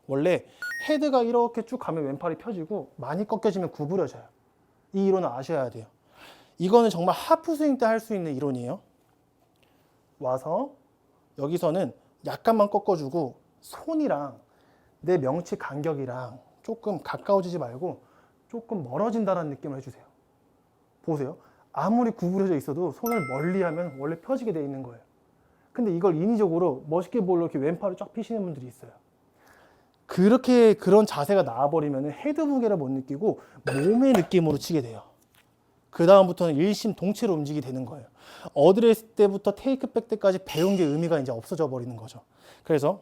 원래 헤드가 이렇게 쭉 가면 왼팔이 펴지고 많이 꺾여지면 구부려져요. 이 이론을 아셔야 돼요. 이거는 정말 하프 스윙 때 할 수 있는 이론이에요. 와서 여기서는 약간만 꺾어주고 손이랑 내 명치 간격이랑 조금 가까워지지 말고 조금 멀어진다는 느낌을 해주세요. 보세요. 아무리 구부려져 있어도 손을 멀리 하면 원래 펴지게 돼 있는 거예요. 근데 이걸 인위적으로 멋있게 보려고 이렇게 왼팔을 쫙 펴시는 분들이 있어요. 그렇게 그런 자세가 나와버리면 헤드 무게를 못 느끼고 몸의 느낌으로 치게 돼요. 그 다음부터는 일심동체로 움직이게 되는 거예요. 어드레스 때부터 테이크백 때까지 배운 게 의미가 이제 없어져 버리는 거죠. 그래서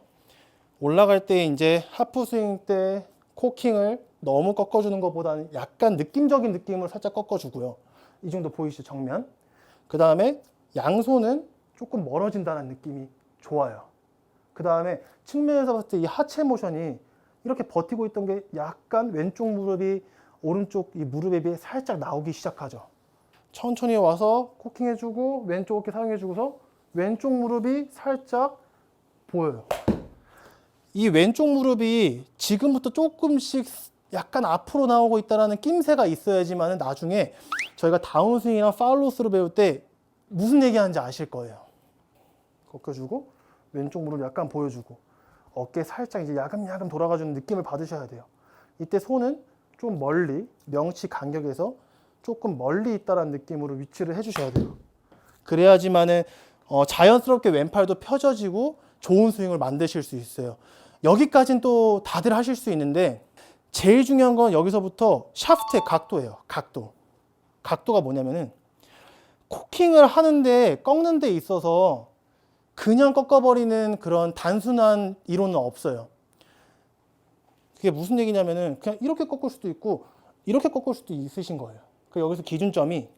올라갈 때 이제 하프 스윙 때 코킹을 너무 꺾어주는 것보다는 약간 느낌적인 느낌을 살짝 꺾어주고요. 이 정도 보이시죠? 정면. 그 다음에 양손은 조금 멀어진다는 느낌이 좋아요. 그 다음에 측면에서 봤을 때 이 하체 모션이 이렇게 버티고 있던 게 약간 왼쪽 무릎이 오른쪽 이 무릎에 비해 살짝 나오기 시작하죠. 천천히 와서 코킹 해주고 왼쪽 어깨 사용해주고서 왼쪽 무릎이 살짝 보여요. 이 왼쪽 무릎이 지금부터 조금씩 약간 앞으로 나오고 있다는 낌새가 있어야지만 나중에 저희가 다운스윙이나 팔로우스로 배울 때 무슨 얘기하는지 아실 거예요. 꺾여주고 왼쪽 무릎 약간 보여주고 어깨 살짝 이제 야금야금 돌아가주는 느낌을 받으셔야 돼요. 이때 손은 좀 멀리 명치 간격에서 조금 멀리 있다는 느낌으로 위치를 해주셔야 돼요. 그래야지만은 자연스럽게 왼팔도 펴져지고 좋은 스윙을 만드실 수 있어요. 여기까지는 또 다들 하실 수 있는데 제일 중요한 건 여기서부터 샤프트의 각도예요. 각도. 각도가 뭐냐면은 코킹을 하는데 꺾는 데 있어서 그냥 꺾어버리는 그런 단순한 이론은 없어요. 그게 무슨 얘기냐면은 그냥 이렇게 꺾을 수도 있고 이렇게 꺾을 수도 있으신 거예요. 여기서 기준점이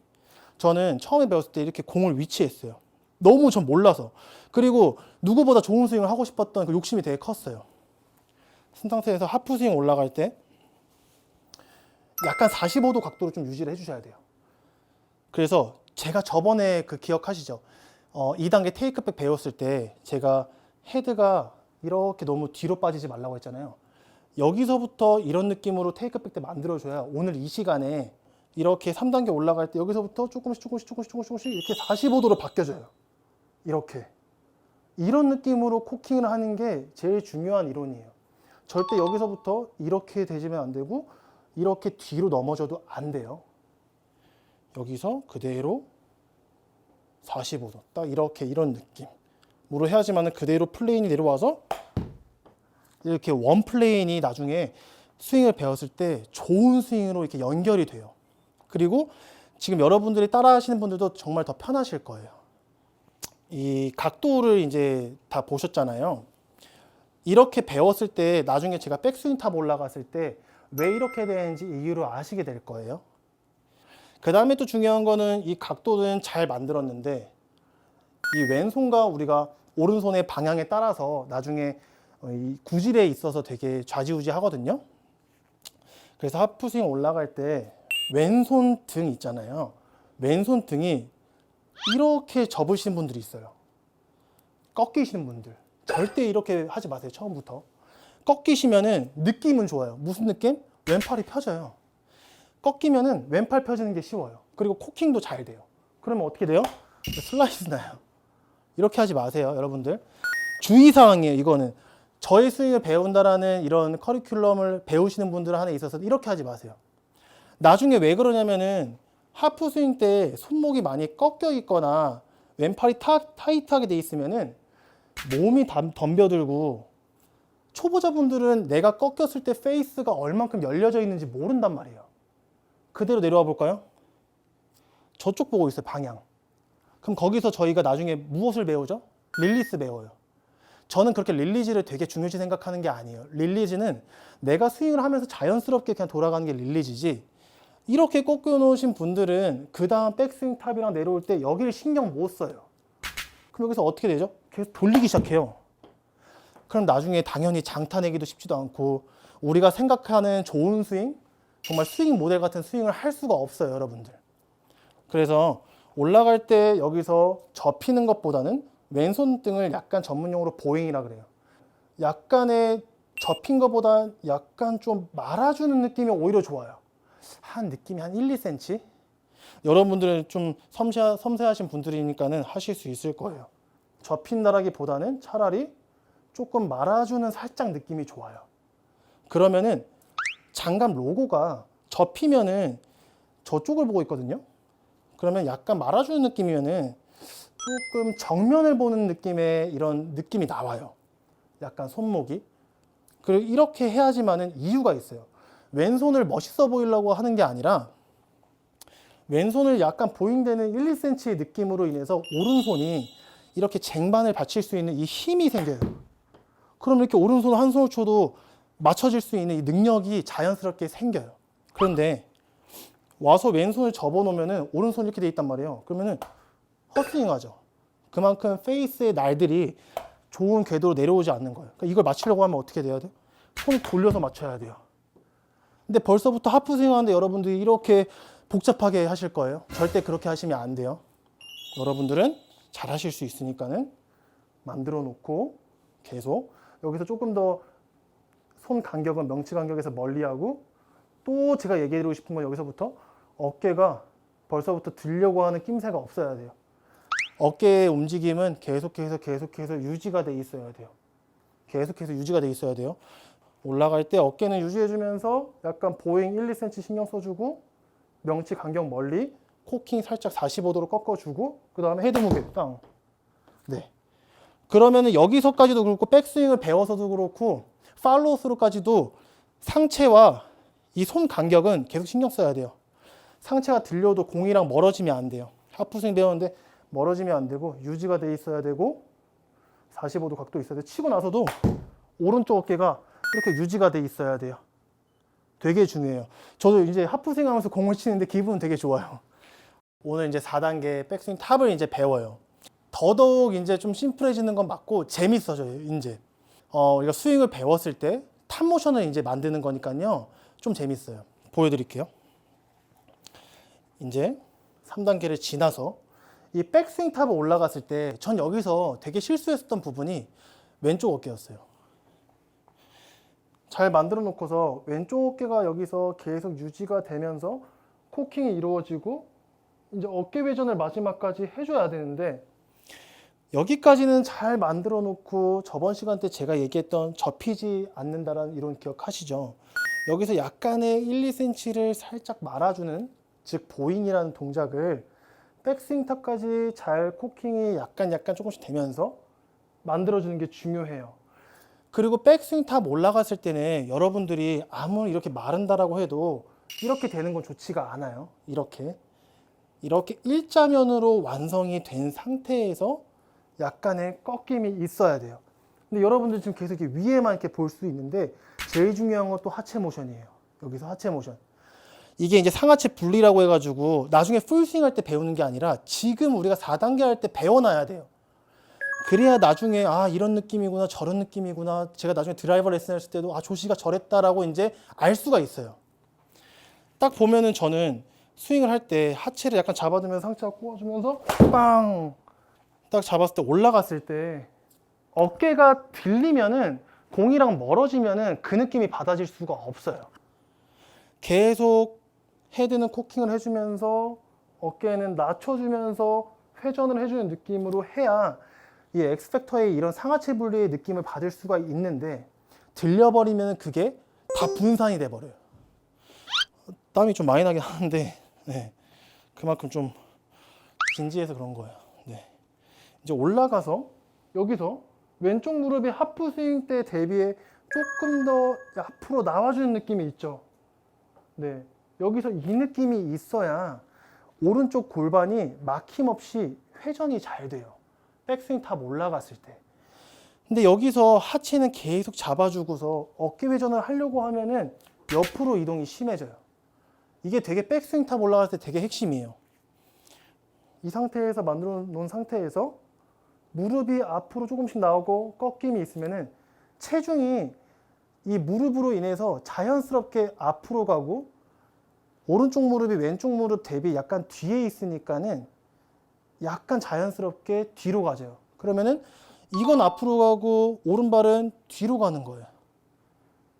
저는 처음에 배웠을 때 이렇게 공을 위치했어요. 너무 전 몰라서. 그리고 누구보다 좋은 스윙을 하고 싶었던 그 욕심이 되게 컸어요. 쓴 상태에서 하프 스윙 올라갈 때 약간 45도 각도로 좀 유지를 해주셔야 돼요. 그래서 제가 저번에 그 기억하시죠? 2단계 테이크백 배웠을 때 제가 헤드가 이렇게 너무 뒤로 빠지지 말라고 했잖아요. 여기서부터 이런 느낌으로 테이크백 때 만들어줘야 오늘 이 시간에 이렇게 3단계 올라갈 때 여기서부터 조금씩 이렇게 45도로 바뀌어져요. 이렇게. 이런 느낌으로 코킹을 하는 게 제일 중요한 이론이에요. 절대 여기서부터 이렇게 되지면 안 되고 이렇게 뒤로 넘어져도 안 돼요. 여기서 그대로 45도 딱 이렇게 이런 느낌으로 해야지만 그대로 플레인이 내려와서 이렇게 원 플레인이 나중에 스윙을 배웠을 때 좋은 스윙으로 이렇게 연결이 돼요. 그리고 지금 여러분들이 따라 하시는 분들도 정말 더 편하실 거예요. 이 각도를 이제 다 보셨잖아요. 이렇게 배웠을 때 나중에 제가 백스윙 탑 올라갔을 때 왜 이렇게 되는지 이유를 아시게 될 거예요. 그 다음에 또 중요한 거는 이 각도는 잘 만들었는데 이 왼손과 우리가 오른손의 방향에 따라서 나중에 이 구질에 있어서 되게 좌지우지 하거든요. 그래서 하프스윙 올라갈 때 왼손 등 있잖아요. 왼손 등이 이렇게 접으시는 분들이 있어요. 꺾이시는 분들. 절대 이렇게 하지 마세요. 처음부터. 꺾이시면은 느낌은 좋아요. 무슨 느낌? 왼팔이 펴져요. 꺾이면은 왼팔 펴지는 게 쉬워요. 그리고 코킹도 잘 돼요. 그러면 어떻게 돼요? 슬라이스 나요. 이렇게 하지 마세요, 여러분들. 주의사항이에요, 이거는. 저의 스윙을 배운다라는 이런 커리큘럼을 배우시는 분들 한에 있어서 이렇게 하지 마세요. 나중에 왜 그러냐면은 하프 스윙 때 손목이 많이 꺾여 있거나 왼팔이 타이트하게 돼 있으면은 몸이 덤벼들고 초보자분들은 내가 꺾였을 때 페이스가 얼만큼 열려져 있는지 모른단 말이에요. 그대로 내려와 볼까요? 저쪽 보고 있어요, 방향. 그럼 거기서 저희가 나중에 무엇을 배우죠? 릴리스 배워요. 저는 그렇게 릴리즈를 되게 중요시 생각하는 게 아니에요. 릴리즈는 내가 스윙을 하면서 자연스럽게 그냥 돌아가는 게 릴리즈지, 이렇게 꺾여 놓으신 분들은 그 다음 백스윙 탑이랑 내려올 때 여기를 신경 못 써요. 그럼 여기서 어떻게 되죠? 계속 돌리기 시작해요. 그럼 나중에 당연히 장타내기도 쉽지도 않고 우리가 생각하는 좋은 스윙, 정말 스윙 모델 같은 스윙을 할 수가 없어요, 여러분들. 그래서 올라갈 때 여기서 접히는 것보다는 왼손등을 약간 전문용어로 보잉이라 그래요. 약간의 접힌 것보다 약간 좀 말아주는 느낌이 오히려 좋아요. 한 느낌이 한 1, 2cm? 여러분들은 좀 섬세하신 분들이니까는 하실 수 있을 거예요. 접힌다라기보다는 차라리 조금 말아주는 살짝 느낌이 좋아요. 그러면은 장갑 로고가 접히면은 저쪽을 보고 있거든요. 그러면 약간 말아주는 느낌이면은 조금 정면을 보는 느낌의 이런 느낌이 나와요. 약간 손목이. 그리고 이렇게 해야지만은 이유가 있어요. 왼손을 멋있어 보이려고 하는 게 아니라 왼손을 약간 보잉되는 1, 2cm의 느낌으로 인해서 오른손이 이렇게 쟁반을 받칠 수 있는 이 힘이 생겨요. 그럼 이렇게 오른손 한 손을 쳐도 맞춰질 수 있는 이 능력이 자연스럽게 생겨요. 그런데 와서 왼손을 접어놓으면은 오른손이 이렇게 돼 있단 말이에요. 그러면은 헛스윙 하죠. 그만큼 페이스의 날들이 좋은 궤도로 내려오지 않는 거예요. 그러니까 이걸 맞추려고 하면 어떻게 돼야 돼요? 손 돌려서 맞춰야 돼요. 근데 벌써부터 하프스윙 하는데 여러분들이 이렇게 복잡하게 하실 거예요. 절대 그렇게 하시면 안 돼요. 여러분들은 잘 하실 수 있으니까는 만들어 놓고 계속 여기서 조금 더 손 간격은 명치 간격에서 멀리하고 또 제가 얘기해드리고 싶은 건 여기서부터 어깨가 벌써부터 들려고 하는 낌새가 없어야 돼요. 어깨의 움직임은 계속해서 유지가 돼 있어야 돼요. 계속해서 유지가 돼 있어야 돼요. 올라갈 때 어깨는 유지해주면서 약간 보잉 1, 2cm 신경 써주고 명치 간격 멀리 코킹 살짝 45도로 꺾어주고 그 다음에 헤드 무게 땅. 네. 그러면은 여기서까지도 그렇고 백스윙을 배워서도 그렇고 팔로우 스루까지도 상체와 이 손 간격은 계속 신경 써야 돼요. 상체가 들려도 공이랑 멀어지면 안 돼요. 하프스윙 배우는데 멀어지면 안 되고 유지가 돼 있어야 되고 45도 각도 있어야 돼요. 치고 나서도 오른쪽 어깨가 이렇게 유지가 돼 있어야 돼요. 되게 중요해요. 저도 이제 하프스윙 하면서 공을 치는데 기분은 되게 좋아요. 오늘 이제 4단계 백스윙 탑을 이제 배워요. 더더욱 이제 좀 심플해지는 건 맞고 재밌어져요, 이제. 우리가 스윙을 배웠을 때 탑 모션을 이제 만드는 거니까요. 좀 재밌어요. 보여드릴게요. 이제 3단계를 지나서 이 백스윙 탑을 올라갔을 때 전 여기서 되게 실수했었던 부분이 왼쪽 어깨였어요. 잘 만들어 놓고서 왼쪽 어깨가 여기서 계속 유지가 되면서 코킹이 이루어지고 이제 어깨 회전을 마지막까지 해줘야 되는데 여기까지는 잘 만들어 놓고 저번 시간 때 제가 얘기했던 접히지 않는다라는 이론 기억하시죠? 여기서 약간의 1, 2cm를 살짝 말아주는 즉 보잉이라는 동작을 백스윙 탑까지 잘 코킹이 약간 조금씩 되면서 만들어주는 게 중요해요. 그리고 백스윙 탑 올라갔을 때는 여러분들이 아무리 이렇게 마른다라고 해도 이렇게 되는 건 좋지가 않아요. 이렇게 일자면으로 완성이 된 상태에서 약간의 꺾임이 있어야 돼요. 근데 여러분들 지금 계속 이렇게 위에만 이렇게 볼 수 있는데 제일 중요한 건 또 하체 모션이에요. 여기서 하체 모션. 이게 이제 상하체 분리라고 해가지고 나중에 풀스윙 할 때 배우는 게 아니라 지금 우리가 4단계 할 때 배워놔야 돼요. 그래야 나중에 이런 느낌이구나 저런 느낌이구나 제가 나중에 드라이버 레슨 했을 때도 조시가 저랬다라고 이제 알 수가 있어요. 딱 보면은 저는 스윙을 할 때 하체를 약간 잡아두면서 상체가 꼬아주면서 빵! 딱 잡았을 때 올라갔을 때 어깨가 들리면은 공이랑 멀어지면은 그 느낌이 받아질 수가 없어요. 계속 헤드는 코킹을 해주면서 어깨는 낮춰주면서 회전을 해주는 느낌으로 해야 이 엑스팩터의 이런 상하체 분리의 느낌을 받을 수가 있는데 들려버리면 그게 다 분산이 돼버려요. 땀이 좀 많이 나긴 하는데 네, 그만큼 좀 진지해서 그런 거예요. 네. 이제 올라가서 여기서 왼쪽 무릎이 하프스윙 때 대비해 조금 더 앞으로 나와주는 느낌이 있죠. 네. 여기서 이 느낌이 있어야 오른쪽 골반이 막힘없이 회전이 잘 돼요. 백스윙 탑 올라갔을 때. 근데 여기서 하체는 계속 잡아주고서 어깨 회전을 하려고 하면은 옆으로 이동이 심해져요. 이게 되게 백스윙 탑 올라갈 때 되게 핵심이에요. 이 상태에서 만들어 놓은 상태에서 무릎이 앞으로 조금씩 나오고 꺾임이 있으면은 체중이 이 무릎으로 인해서 자연스럽게 앞으로 가고 오른쪽 무릎이 왼쪽 무릎 대비 약간 뒤에 있으니까는 약간 자연스럽게 뒤로 가져요. 그러면은 이건 앞으로 가고 오른발은 뒤로 가는 거예요.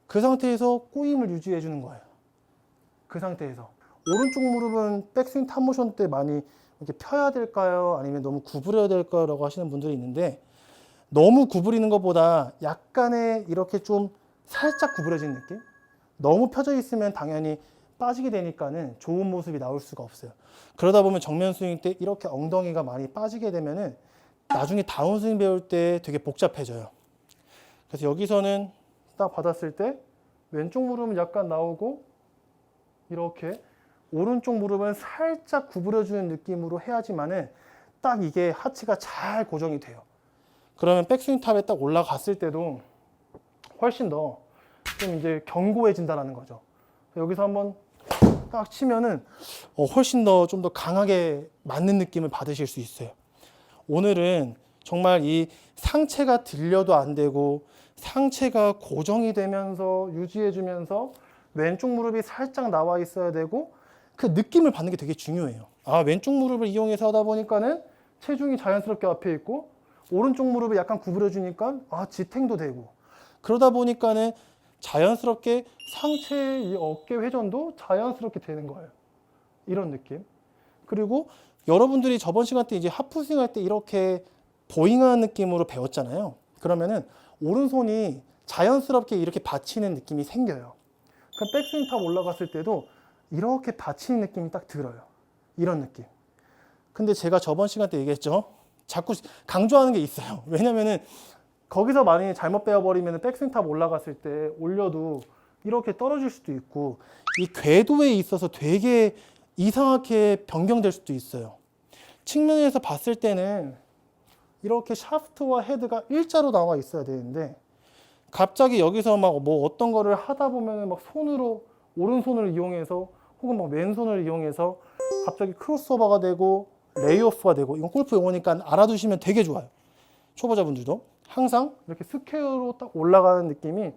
그 상태에서 꼬임을 유지해 주는 거예요. 그 상태에서 오른쪽 무릎은 백스윙 탑 모션 때 많이 이렇게 펴야 될까요? 아니면 너무 구부려야 될까요? 라고 하시는 분들이 있는데, 너무 구부리는 것보다 약간의 이렇게 좀 살짝 구부려진 느낌? 너무 펴져 있으면 당연히 빠지게 되니까는 좋은 모습이 나올 수가 없어요. 그러다 보면 정면 스윙 때 이렇게 엉덩이가 많이 빠지게 되면은 나중에 다운스윙 배울 때 되게 복잡해져요. 그래서 여기서는 딱 받았을 때 왼쪽 무릎은 약간 나오고 이렇게 오른쪽 무릎은 살짝 구부려주는 느낌으로 해야지만은 딱 이게 하체가 잘 고정이 돼요. 그러면 백스윙 탑에 딱 올라갔을 때도 훨씬 더 좀 이제 견고해진다는 거죠. 여기서 한번 딱 치면은 훨씬 더 좀 더 강하게 맞는 느낌을 받으실 수 있어요. 오늘은 정말 이 상체가 들려도 안 되고 상체가 고정이 되면서 유지해주면서 왼쪽 무릎이 살짝 나와 있어야 되고 그 느낌을 받는 게 되게 중요해요. 아, 왼쪽 무릎을 이용해서 하다 보니까는 체중이 자연스럽게 앞에 있고 오른쪽 무릎을 약간 구부려주니까 지탱도 되고 그러다 보니까는 자연스럽게 상체의 이 어깨 회전도 자연스럽게 되는 거예요. 이런 느낌. 그리고 여러분들이 저번 시간 때 이제 하프스윙 할 때 이렇게 보잉하는 느낌으로 배웠잖아요. 그러면은 오른손이 자연스럽게 이렇게 받치는 느낌이 생겨요. 그 백스윙 탑 올라갔을 때도 이렇게 받치는 느낌이 딱 들어요. 이런 느낌. 근데 제가 저번 시간 때 얘기했죠. 자꾸 강조하는 게 있어요. 왜냐면은 거기서 많이 잘못 배워버리면 백스윙 탑 올라갔을 때 올려도 이렇게 떨어질 수도 있고 이 궤도에 있어서 되게 이상하게 변경될 수도 있어요. 측면에서 봤을 때는 이렇게 샤프트와 헤드가 일자로 나와 있어야 되는데 갑자기 여기서 막 뭐 어떤 거를 하다 보면은 막 손으로 오른손을 이용해서 혹은 막 왼손을 이용해서 갑자기 크로스오버가 되고 레이오프가 되고 이건 골프 용어니까 알아두시면 되게 좋아요. 초보자분들도 항상 이렇게 스퀘어로 딱 올라가는 느낌이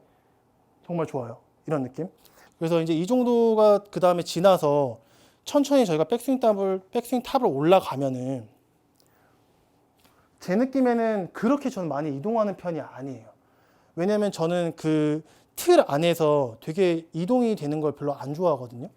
정말 좋아요. 이런 느낌. 그래서 이제 이 정도가 그 다음에 지나서 천천히 저희가 백스윙 탑을 올라가면은 제 느낌에는 그렇게 저는 많이 이동하는 편이 아니에요. 왜냐면 저는 그 틀 안에서 되게 이동이 되는 걸 별로 안 좋아하거든요.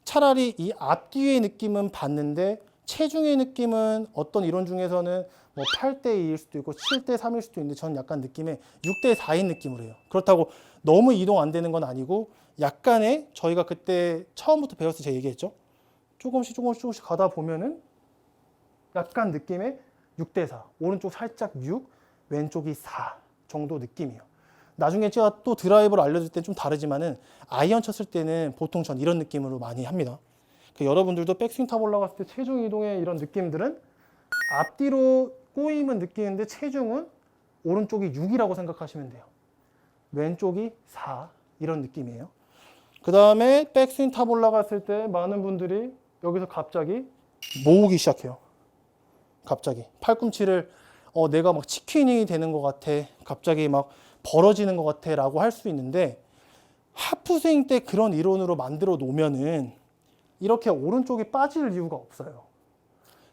차라리 이 앞뒤의 느낌은 봤는데 체중의 느낌은 어떤 이론 중에서는 뭐 8대 2일 수도 있고 7대 3일 수도 있는데 저는 약간 느낌에 6대 4인 느낌으로 해요. 그렇다고 너무 이동 안 되는 건 아니고 약간의 저희가 그때 처음부터 배웠을 때 제가 얘기했죠. 조금씩 가다 보면은 약간 느낌의 6대 4. 오른쪽 살짝 6, 왼쪽이 4 정도 느낌이에요. 나중에 제가 또 드라이버를 알려줄 때 좀 다르지만은 아이언 쳤을 때는 보통 전 이런 느낌으로 많이 합니다. 여러분들도 백스윙 탑 올라갔을 때 체중 이동의 이런 느낌들은 앞뒤로 꼬임은 느끼는데 체중은 오른쪽이 6이라고 생각하시면 돼요. 왼쪽이 4 이런 느낌이에요. 그 다음에 백스윙 탑 올라갔을 때 많은 분들이 여기서 갑자기 모으기 시작해요. 갑자기 팔꿈치를 내가 막 치킨이 되는 것 같아. 갑자기 막 벌어지는 것 같아 라고 할 수 있는데 하프스윙 때 그런 이론으로 만들어 놓으면은 이렇게 오른쪽이 빠질 이유가 없어요.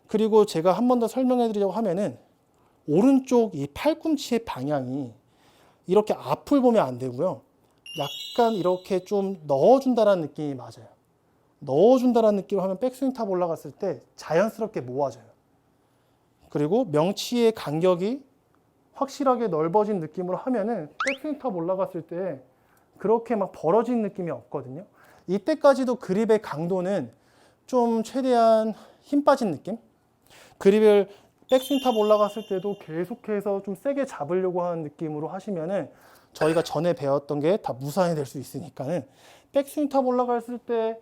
그리고 제가 한 번 더 설명해 드리려고 하면은 오른쪽 이 팔꿈치의 방향이 이렇게 앞을 보면 안 되고요. 약간 이렇게 좀 넣어준다라는 느낌이 맞아요. 넣어준다라는 느낌으로 하면 백스윙 탑 올라갔을 때 자연스럽게 모아져요. 그리고 명치의 간격이 확실하게 넓어진 느낌으로 하면은 백스윙 탑 올라갔을 때 그렇게 막 벌어진 느낌이 없거든요. 이때까지도 그립의 강도는 좀 최대한 힘 빠진 느낌? 그립을 백스윙 탑 올라갔을 때도 계속해서 좀 세게 잡으려고 하는 느낌으로 하시면은 저희가 전에 배웠던 게 다 무산이 될 수 있으니까는 백스윙 탑 올라갔을 때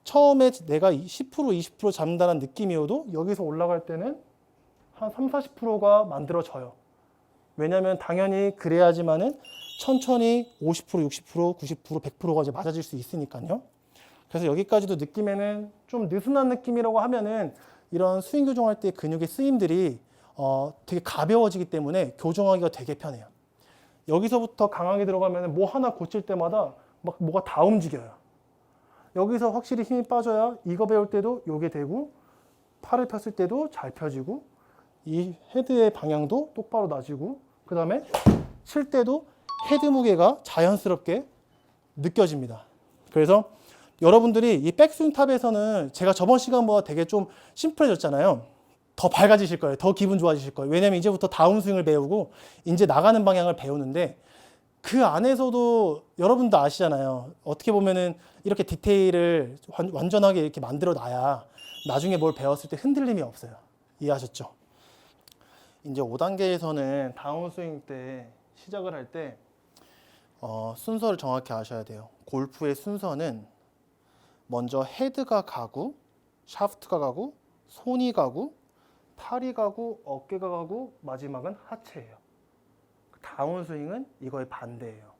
처음에 내가 10% 20% 잡는다는 느낌이어도 여기서 올라갈 때는 한 3, 40%가 만들어져요. 왜냐면 당연히 그래야지만은 천천히 50%, 60%, 90%, 100%가 이제 맞아질 수 있으니까요. 그래서 여기까지도 느낌에는 좀 느슨한 느낌이라고 하면은 이런 스윙 교정할 때 근육의 쓰임들이 되게 가벼워지기 때문에 교정하기가 되게 편해요. 여기서부터 강하게 들어가면 뭐 하나 고칠 때마다 막 뭐가 다 움직여요. 여기서 확실히 힘이 빠져야 이거 배울 때도 요게 되고, 팔을 폈을 때도 잘 펴지고, 이 헤드의 방향도 똑바로 놔지고, 그 다음에 칠 때도 헤드 무게가 자연스럽게 느껴집니다. 그래서 여러분들이 이 백스윙 탑에서는 제가 저번 시간보다 되게 좀 심플해졌잖아요. 더 밝아지실 거예요. 더 기분 좋아지실 거예요. 왜냐면 이제부터 다운스윙을 배우고 이제 나가는 방향을 배우는데, 그 안에서도 여러분도 아시잖아요. 어떻게 보면은 이렇게 디테일을 완전하게 이렇게 만들어 놔야 나중에 뭘 배웠을 때 흔들림이 없어요. 이해하셨죠? 이제 5단계에서는 다운스윙 때 시작을 할 때 순서를 정확히 아셔야 돼요. 골프의 순서는 먼저 헤드가 가고, 샤프트가 가고, 손이 가고, 팔이 가고, 어깨가 가고, 마지막은 하체예요. 다운스윙은 이거의 반대예요.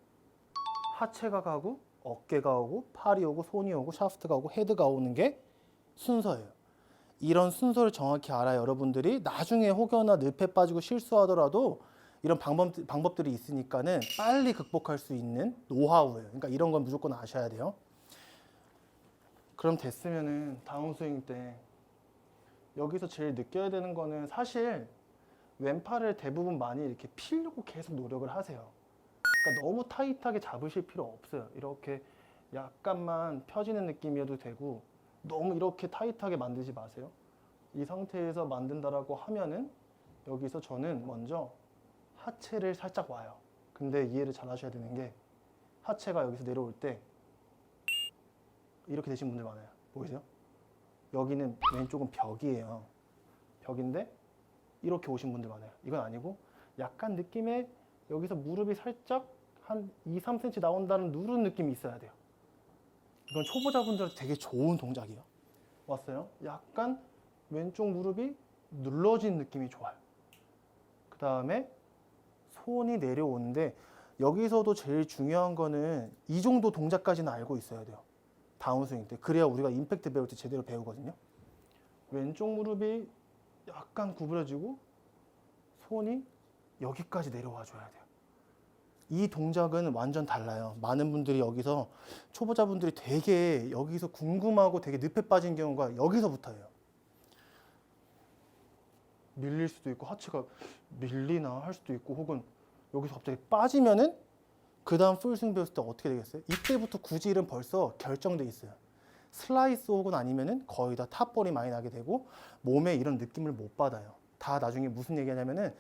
하체가 가고, 어깨가 오고, 팔이 오고, 손이 오고, 샤프트가 오고, 헤드가 오는 게 순서예요. 이런 순서를 정확히 알아야 여러분들이 나중에 혹여나 늪에 빠지고 실수하더라도 이런 방법들이 있으니까는 빨리 극복할 수 있는 노하우예요. 그러니까 이런 건 무조건 아셔야 돼요. 그럼 됐으면은 다운스윙 때 여기서 제일 느껴야 되는 거는, 사실 왼팔을 대부분 많이 이렇게 피려고 계속 노력을 하세요. 그러니까 너무 타이트하게 잡으실 필요 없어요. 이렇게 약간만 펴지는 느낌이어도 되고, 너무 이렇게 타이트하게 만들지 마세요. 이 상태에서 만든다라고 하면은 여기서 저는 먼저 하체를 살짝 와요. 근데 이해를 잘 하셔야 되는 게, 하체가 여기서 내려올 때 이렇게 되신 분들 많아요. 보이세요? 여기는 왼쪽은 벽이에요. 벽인데 이렇게 오신 분들 많아요. 이건 아니고 약간 느낌에 여기서 무릎이 살짝 한 2, 3cm 나온다는 누른 느낌이 있어야 돼요. 이건 초보자분들한테 되게 좋은 동작이에요. 왔어요? 약간 왼쪽 무릎이 눌러진 느낌이 좋아요. 그 다음에 손이 내려오는데, 여기서도 제일 중요한 거는 이 정도 동작까지는 알고 있어야 돼요. 다운스윙 때. 그래야 우리가 임팩트 배울 때 제대로 배우거든요. 왼쪽 무릎이 약간 구부려지고 손이 여기까지 내려와 줘야 돼요. 이 동작은 완전 달라요. 많은 분들이 여기서, 초보자분들이 되게 여기서 궁금하고 되게 늪에 빠진 경우가 여기서부터예요. 밀릴 수도 있고, 하체가 밀리나 할 수도 있고, 혹은 여기서 갑자기 빠지면은 그 다음 풀스윙 배웠을 때 어떻게 되겠어요? 이때부터 구질은 벌써 결정돼 있어요. 슬라이스 혹은 아니면은 거의 다 탑볼이 많이 나게 되고, 몸에 이런 느낌을 못 받아요. 다 나중에 무슨 얘기하냐면은,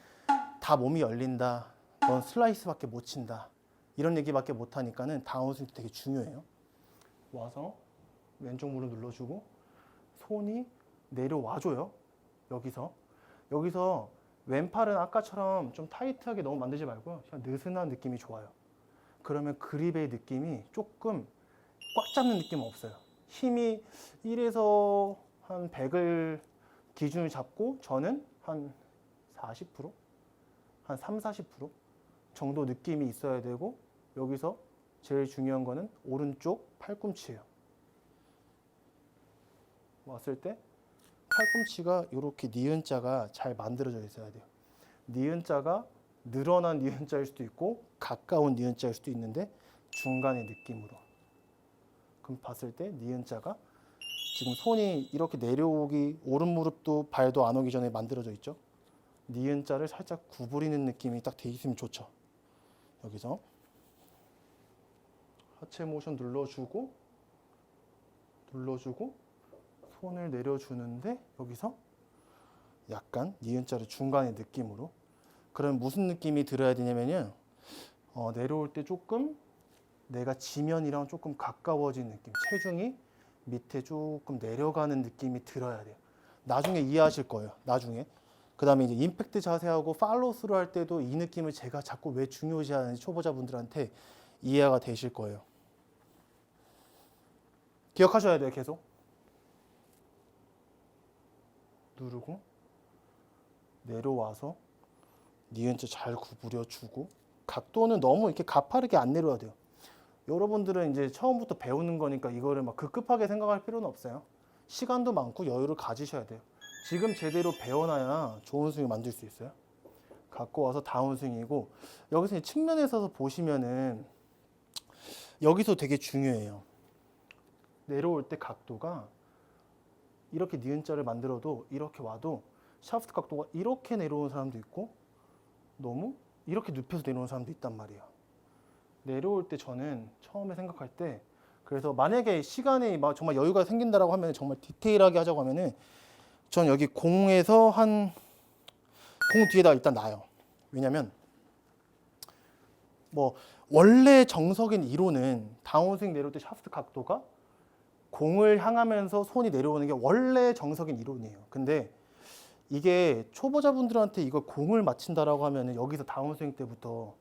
다 몸이 열린다, 넌 슬라이스밖에 못 친다, 이런 얘기밖에 못 하니까는 다운스윙 되게 중요해요. 와서 왼쪽 무릎 눌러주고 손이 내려와줘요. 여기서 왼팔은 아까처럼 좀 타이트하게 너무 만들지 말고요. 그냥 느슨한 느낌이 좋아요. 그러면 그립의 느낌이 조금 꽉 잡는 느낌은 없어요. 힘이 1에서 한 100을 기준을 잡고, 저는 한 40%? 한 3, 40% 정도 느낌이 있어야 되고, 여기서 제일 중요한 거는 오른쪽 팔꿈치예요. 왔을 때 팔꿈치가 이렇게 니은자가 잘 만들어져 있어야 돼요. 니은자가 늘어난 니은자일 수도 있고 가까운 니은자일 수도 있는데, 중간의 느낌으로. 그럼 봤을 때 니은자가, 지금 손이 이렇게 내려오기, 오른 무릎도 발도 안 오기 전에 만들어져 있죠. 니은자를 살짝 구부리는 느낌이 딱 돼 있으면 좋죠. 여기서 하체 모션 눌러주고 손을 내려주는데, 여기서 약간 니은자를 중간의 느낌으로. 그럼 무슨 느낌이 들어야 되냐면요, 내려올 때 조금 내가 지면이랑 조금 가까워진 느낌, 체중이 밑에 조금 내려가는 느낌이 들어야 돼요. 나중에 이해하실 거예요. 나중에. 그 다음에 이제 임팩트 자세하고 팔로우스루 할 때도 이 느낌을 제가 자꾸 왜 중요시하는지 초보자분들한테 이해가 되실 거예요. 기억하셔야 돼요. 계속 누르고 내려와서 니은자 잘 구부려주고, 각도는 너무 이렇게 가파르게 안 내려야 돼요. 여러분들은 이제 처음부터 배우는 거니까 이거를 막 급급하게 생각할 필요는 없어요. 시간도 많고 여유를 가지셔야 돼요. 지금 제대로 배워놔야 좋은 스윙 만들 수 있어요. 갖고 와서 다운스윙이고, 여기서 이 측면에 서서 보시면은 여기서 되게 중요해요. 내려올 때 각도가 이렇게 니은자를 만들어도 이렇게 와도 샤프트 각도가 이렇게 내려오는 사람도 있고 너무 이렇게 눕혀서 내려오는 사람도 있단 말이에요. 내려올 때 저는 처음에 생각할 때, 그래서 만약에 시간이 막 정말 여유가 생긴다라고 하면 정말 디테일하게 하자고 하면은 전 여기 공에서 한 공 뒤에다 일단 놔요. 왜냐면 뭐 원래 정석인 이론은 다운스윙 내려올 때 샤프트 각도가 공을 향하면서 손이 내려오는 게 원래 정석인 이론이에요. 근데 이게 초보자분들한테 이걸 공을 맞춘다라고 하면은 여기서 다운스윙 때부터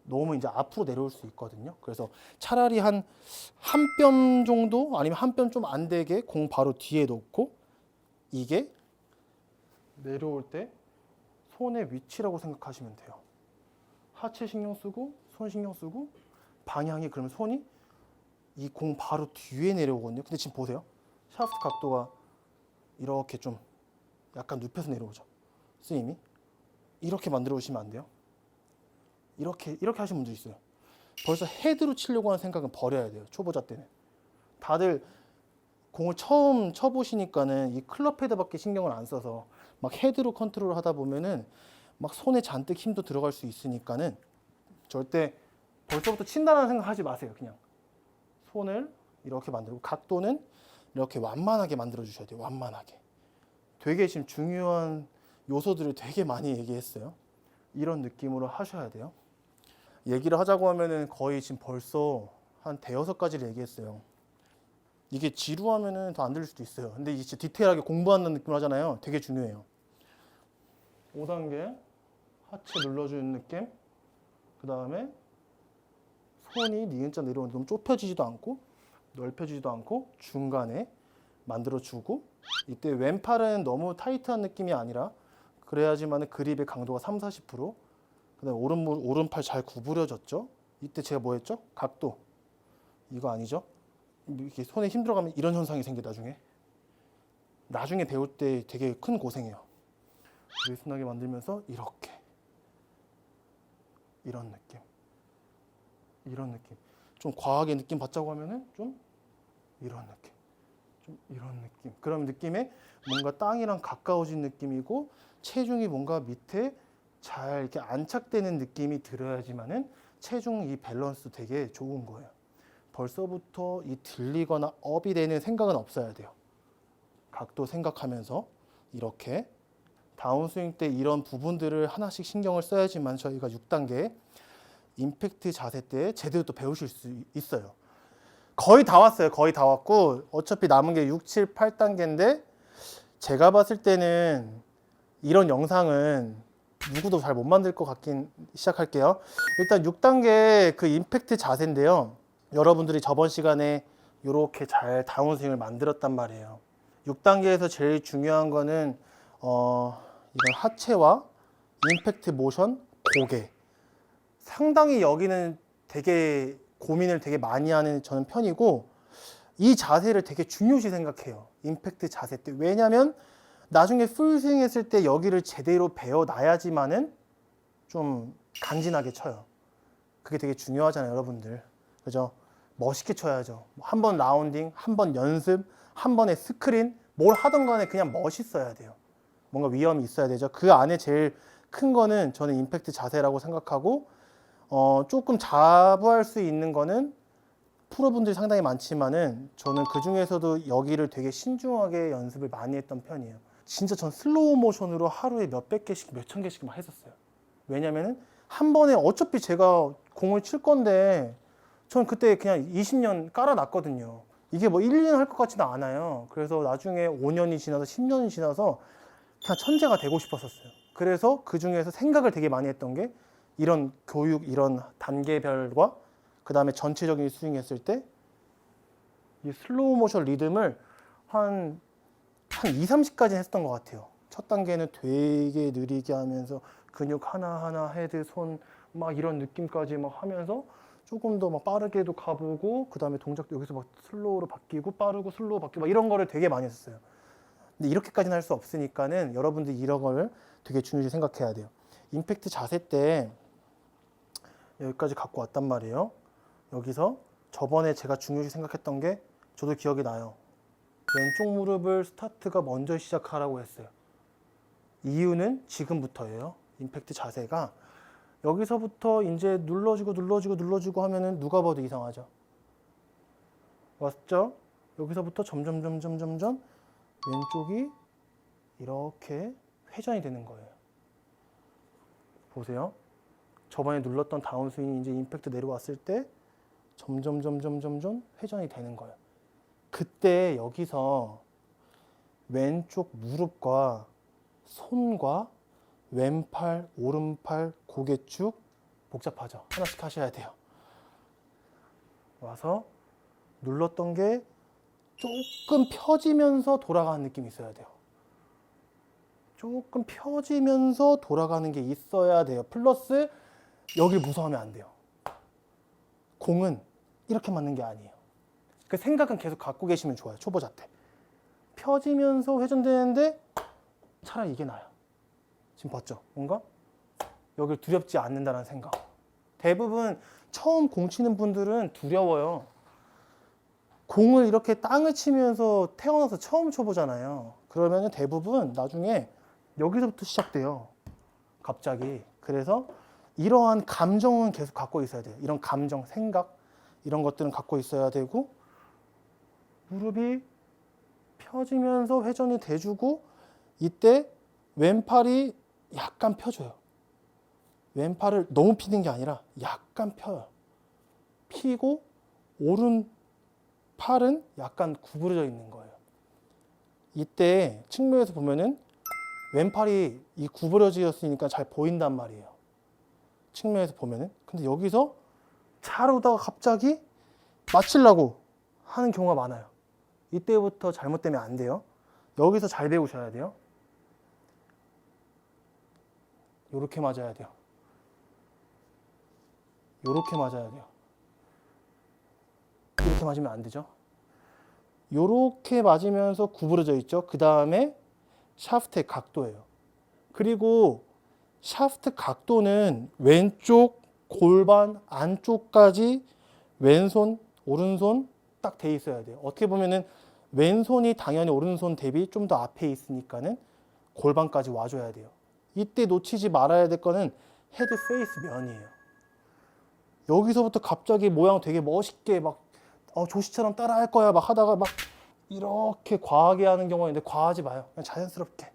너무 이제 앞으로 내려올 수 있거든요. 그래서 차라리 한 뼘 정도 아니면 한 뼘 좀 안 되게 공 바로 뒤에 놓고 이게 내려올 때 손의 위치라고 생각하시면 돼요. 하체 신경 쓰고 손 신경 쓰고 방향이, 그러면 손이 이 공 바로 뒤에 내려오거든요. 근데 지금 보세요. 샤프트 각도가 이렇게 좀 약간 눕혀서 내려오죠. 스윙이 이렇게 만들어 오시면 안 돼요. 이렇게 하시는 분도 있어요. 벌써 헤드로 치려고 하는 생각은 버려야 돼요. 초보자 때는. 다들 공을 처음 쳐보시니까는 이 클럽 헤드밖에 신경을 안 써서 막 헤드로 컨트롤 하다 보면은 막 손에 잔뜩 힘도 들어갈 수 있으니까는 절대 벌써부터 친다는 생각 하지 마세요. 그냥 손을 이렇게 만들고 각도는 이렇게 완만하게 만들어 주셔야 돼요. 완만하게. 되게 지금 중요한 요소들을 되게 많이 얘기했어요. 이런 느낌으로 하셔야 돼요. 얘기를 하자고 하면은 거의 지금 벌써 한 대여섯 가지를 얘기했어요. 이게 지루하면은 더 안 들릴 수도 있어요. 근데 이제 디테일하게 공부하는 느낌을 하잖아요. 되게 중요해요. 5단계 하체 눌러주는 느낌. 그 다음에 손이 니은자 내려오는데 너무 좁혀지지도 않고 넓혀지지도 않고 중간에 만들어주고, 이때 왼팔은 너무 타이트한 느낌이 아니라 그래야지만 그립의 강도가 30-40%. 그 다음에 오른팔 잘 구부려졌죠. 이때 제가 뭐 했죠? 각도. 이거 아니죠? 이렇게 손에 힘 들어가면 이런 현상이 생겨. 나중에 배울 때 되게 큰 고생이에요. 느슨하게 만들면서 이렇게 이런 느낌 좀 과하게 느낌 받자고 하면은 좀 이런 느낌 그런 느낌에 뭔가 땅이랑 가까워진 느낌이고 체중이 뭔가 밑에 잘 이렇게 안착되는 느낌이 들어야지만은 체중 이 밸런스 되게 좋은 거예요. 벌써부터 이 들리거나 업이 되는 생각은 없어야 돼요. 각도 생각하면서 이렇게 다운스윙 때 이런 부분들을 하나씩 신경을 써야지만 저희가 6단계 임팩트 자세 때 제대로 또 배우실 수 있어요. 거의 다 왔어요. 거의 다 왔고 어차피 남은 게 6, 7, 8단계인데 제가 봤을 때는 이런 영상은 누구도 잘 못 만들 것 같긴. 시작할게요. 일단 6단계 그 임팩트 자세인데요. 여러분들이 저번 시간에 이렇게 잘 다운스윙을 만들었단 말이에요. 6단계에서 제일 중요한 거는 이런 하체와 임팩트 모션, 고개. 상당히 여기는 되게 고민을 되게 많이 하는 저는 편이고, 이 자세를 되게 중요시 생각해요. 임팩트 자세 때. 왜냐면 나중에 풀스윙 했을 때 여기를 제대로 배워놔야지만은 좀 간지나게 쳐요. 그게 되게 중요하잖아요, 여러분들. 그죠? 멋있게 쳐야죠. 한 번 라운딩, 한 번 연습, 한 번에 스크린, 뭘 하든 간에 그냥 멋있어야 돼요. 뭔가 위험이 있어야 되죠. 그 안에 제일 큰 거는 저는 임팩트 자세라고 생각하고, 조금 자부할 수 있는 거는 프로분들이 상당히 많지만은 저는 그 중에서도 여기를 되게 신중하게 연습을 많이 했던 편이에요. 진짜 전 슬로우 모션으로 하루에 몇백 개씩, 몇천 개씩 막 했었어요. 왜냐면은 한 번에 어차피 제가 공을 칠 건데 전 그때 그냥 20년 깔아놨거든요. 이게 뭐 1, 2년 할 것 같지는 않아요. 그래서 나중에 5년이 지나서 10년이 지나서 그냥 천재가 되고 싶었었어요. 그래서 그 중에서 생각을 되게 많이 했던 게 이런 교육, 이런 단계별과 그 다음에 전체적인 스윙 했을 때 이 슬로우 모션 리듬을 한 2, 30까지 했던 것 같아요. 첫 단계는 되게 느리게 하면서 근육 하나하나, 헤드, 손 막 이런 느낌까지 막 하면서 조금 더 막 빠르게도 가보고, 그 다음에 동작도 여기서 막 슬로우로 바뀌고 빠르고 슬로우 바뀌고 막 이런 거를 되게 많이 했었어요. 근데 이렇게까지는 할 수 없으니까는 여러분들이 이런 걸 되게 중요시 생각해야 돼요. 임팩트 자세 때 여기까지 갖고 왔단 말이에요. 여기서 저번에 제가 중요시 생각했던 게 저도 기억이 나요. 왼쪽 무릎을 스타트가 먼저 시작하라고 했어요. 이유는 지금부터예요. 임팩트 자세가 여기서부터 이제 눌러주고 하면은 누가 봐도 이상하죠. 맞죠? 여기서부터 점점 왼쪽이 이렇게 회전이 되는 거예요. 보세요. 저번에 눌렀던 다운스윙이 이제 임팩트 내려왔을 때 점점 회전이 되는 거예요. 그때 여기서 왼쪽 무릎과 손과 왼팔, 오른팔, 고개축 복잡하죠. 하나씩 하셔야 돼요. 와서 눌렀던 게 조금 펴지면서 돌아가는 느낌이 있어야 돼요. 조금 펴지면서 돌아가는 게 있어야 돼요. 플러스 여기 무서워하면 안 돼요. 공은 이렇게 맞는 게 아니에요. 그 생각은 계속 갖고 계시면 좋아요. 초보자 때. 펴지면서 회전되는데 차라리 이게 나아요. 지금 봤죠? 뭔가 여기를 두렵지 않는다는 생각. 대부분 처음 공 치는 분들은 두려워요. 공을 이렇게 땅을 치면서 태어나서 처음 쳐보잖아요. 그러면 대부분 나중에 여기서부터 시작돼요. 갑자기. 그래서 이러한 감정은 계속 갖고 있어야 돼요. 이런 감정, 생각 이런 것들은 갖고 있어야 되고 무릎이 펴지면서 회전이 돼주고 이때 왼팔이 약간 펴줘요. 왼팔을 너무 피는 게 아니라 약간 펴요. 피고 오른팔은 약간 구부러져 있는 거예요. 이때 측면에서 보면은 왼팔이 이 구부러지었으니까 잘 보인단 말이에요. 측면에서 보면은. 근데 여기서 잘 오다가 갑자기 맞추려고 하는 경우가 많아요. 이때부터 잘못되면 안 돼요. 여기서 잘 배우셔야 돼요. 요렇게 맞아야 돼요. 요렇게 맞아야 돼요. 이렇게 맞으면 안 되죠. 요렇게 맞으면서 구부러져 있죠. 그 다음에 샤프트의 각도예요. 그리고 샤프트 각도는 왼쪽 골반 안쪽까지 왼손, 오른손 딱 돼 있어야 돼요. 어떻게 보면은 왼손이 당연히 오른손 대비 좀 더 앞에 있으니까는 골반까지 와줘야 돼요. 이때 놓치지 말아야 될 거는 헤드 페이스 면이에요. 여기서부터 갑자기 모양 되게 멋있게 막 조시처럼 따라 할 거야 막 하다가 막 이렇게 과하게 하는 경우가 있는데 과하지 마요. 그냥 자연스럽게